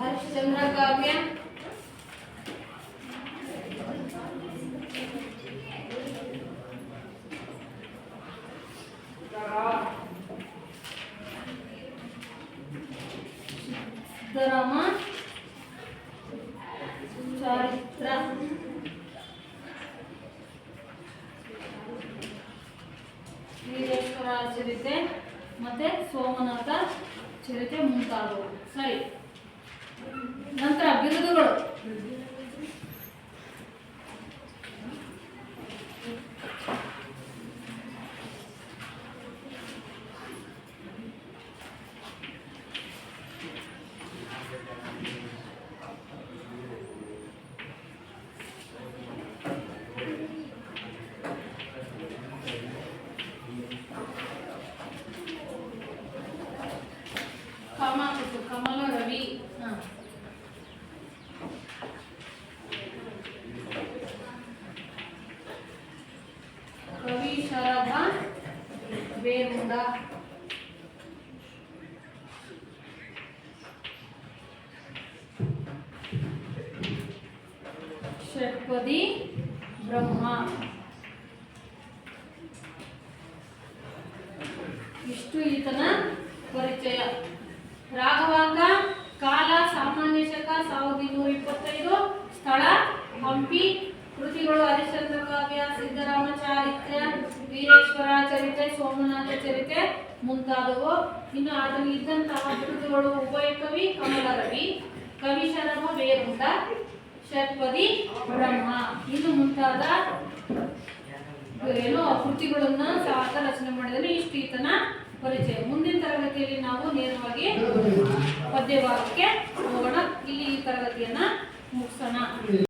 ಹರಿಶ್ಚಂದ್ರ ಕಾವ್ಯ, ಸಿದ್ಧರಾಮ ಚಾರಿತ್ರ, ವೀರೇಶ್ವರ ಚರಿತೆ ಮತ್ತೆ ಸೋಮನಾಥ ಚರಿತೆ ಮುಂತಾದವು. ಸರಿ. ನಂತರ ಬಿರುದುಗಳು. ಕಮಲ ರವಿ. ಕವಿ ಶರಭ ಬೇರುಂಡ. ಷಟ್ಪದಿ ಬ್ರಹ್ಮ. ಇಷ್ಟು ಈತನ ಪರಿಚಯ. ರಾಘವಾಂಕ ಕಾಲ ಸಾಮಾನ್ಯ ಶಕ 1225, ಸ್ಥಳ ಹಂಪಿ, ಕೃತಿಗಳು ಹರಿಶ್ಚಂದ್ರ ಕಾವ್ಯ, ಸಿದ್ಧರಾಮ ಚಾರಿತ್ರ್ಯ, ವೀರೇಶ್ವರ ಚರಿತೆ, ಸೋಮನಾಥ ಚರಿತೆ ಮುಂತಾದವು. ಇನ್ನು ಅದರಲ್ಲಿ ಇದ್ದಂತಹ ಬಿರುದುಗಳು ಉಭಯ ಕವಿ, ಕಮಲ ರವಿ, ಕವಿ ಶರಭ ಬೇರುಂಡ, ಷಟ್ಪದಿ ಬ್ರಹ್ಮ, ಇನ್ನು ಮುಂತಾದ ಕೃತಿಗಳನ್ನ ಆತ ರಚನೆ ಮಾಡಿದರೆ ಇಷ್ಟು ಈತನ ಪರಿಚಯ. ಮುಂದಿನ ತರಗತಿಯಲ್ಲಿ ನಾವು ನೇರವಾಗಿ ಪದ್ಯಭಾಗಕ್ಕೆ ಹೋಗೋಣ. ಇಲ್ಲಿ ಈ ತರಗತಿಯನ್ನ ಮುಗಿಸೋಣ.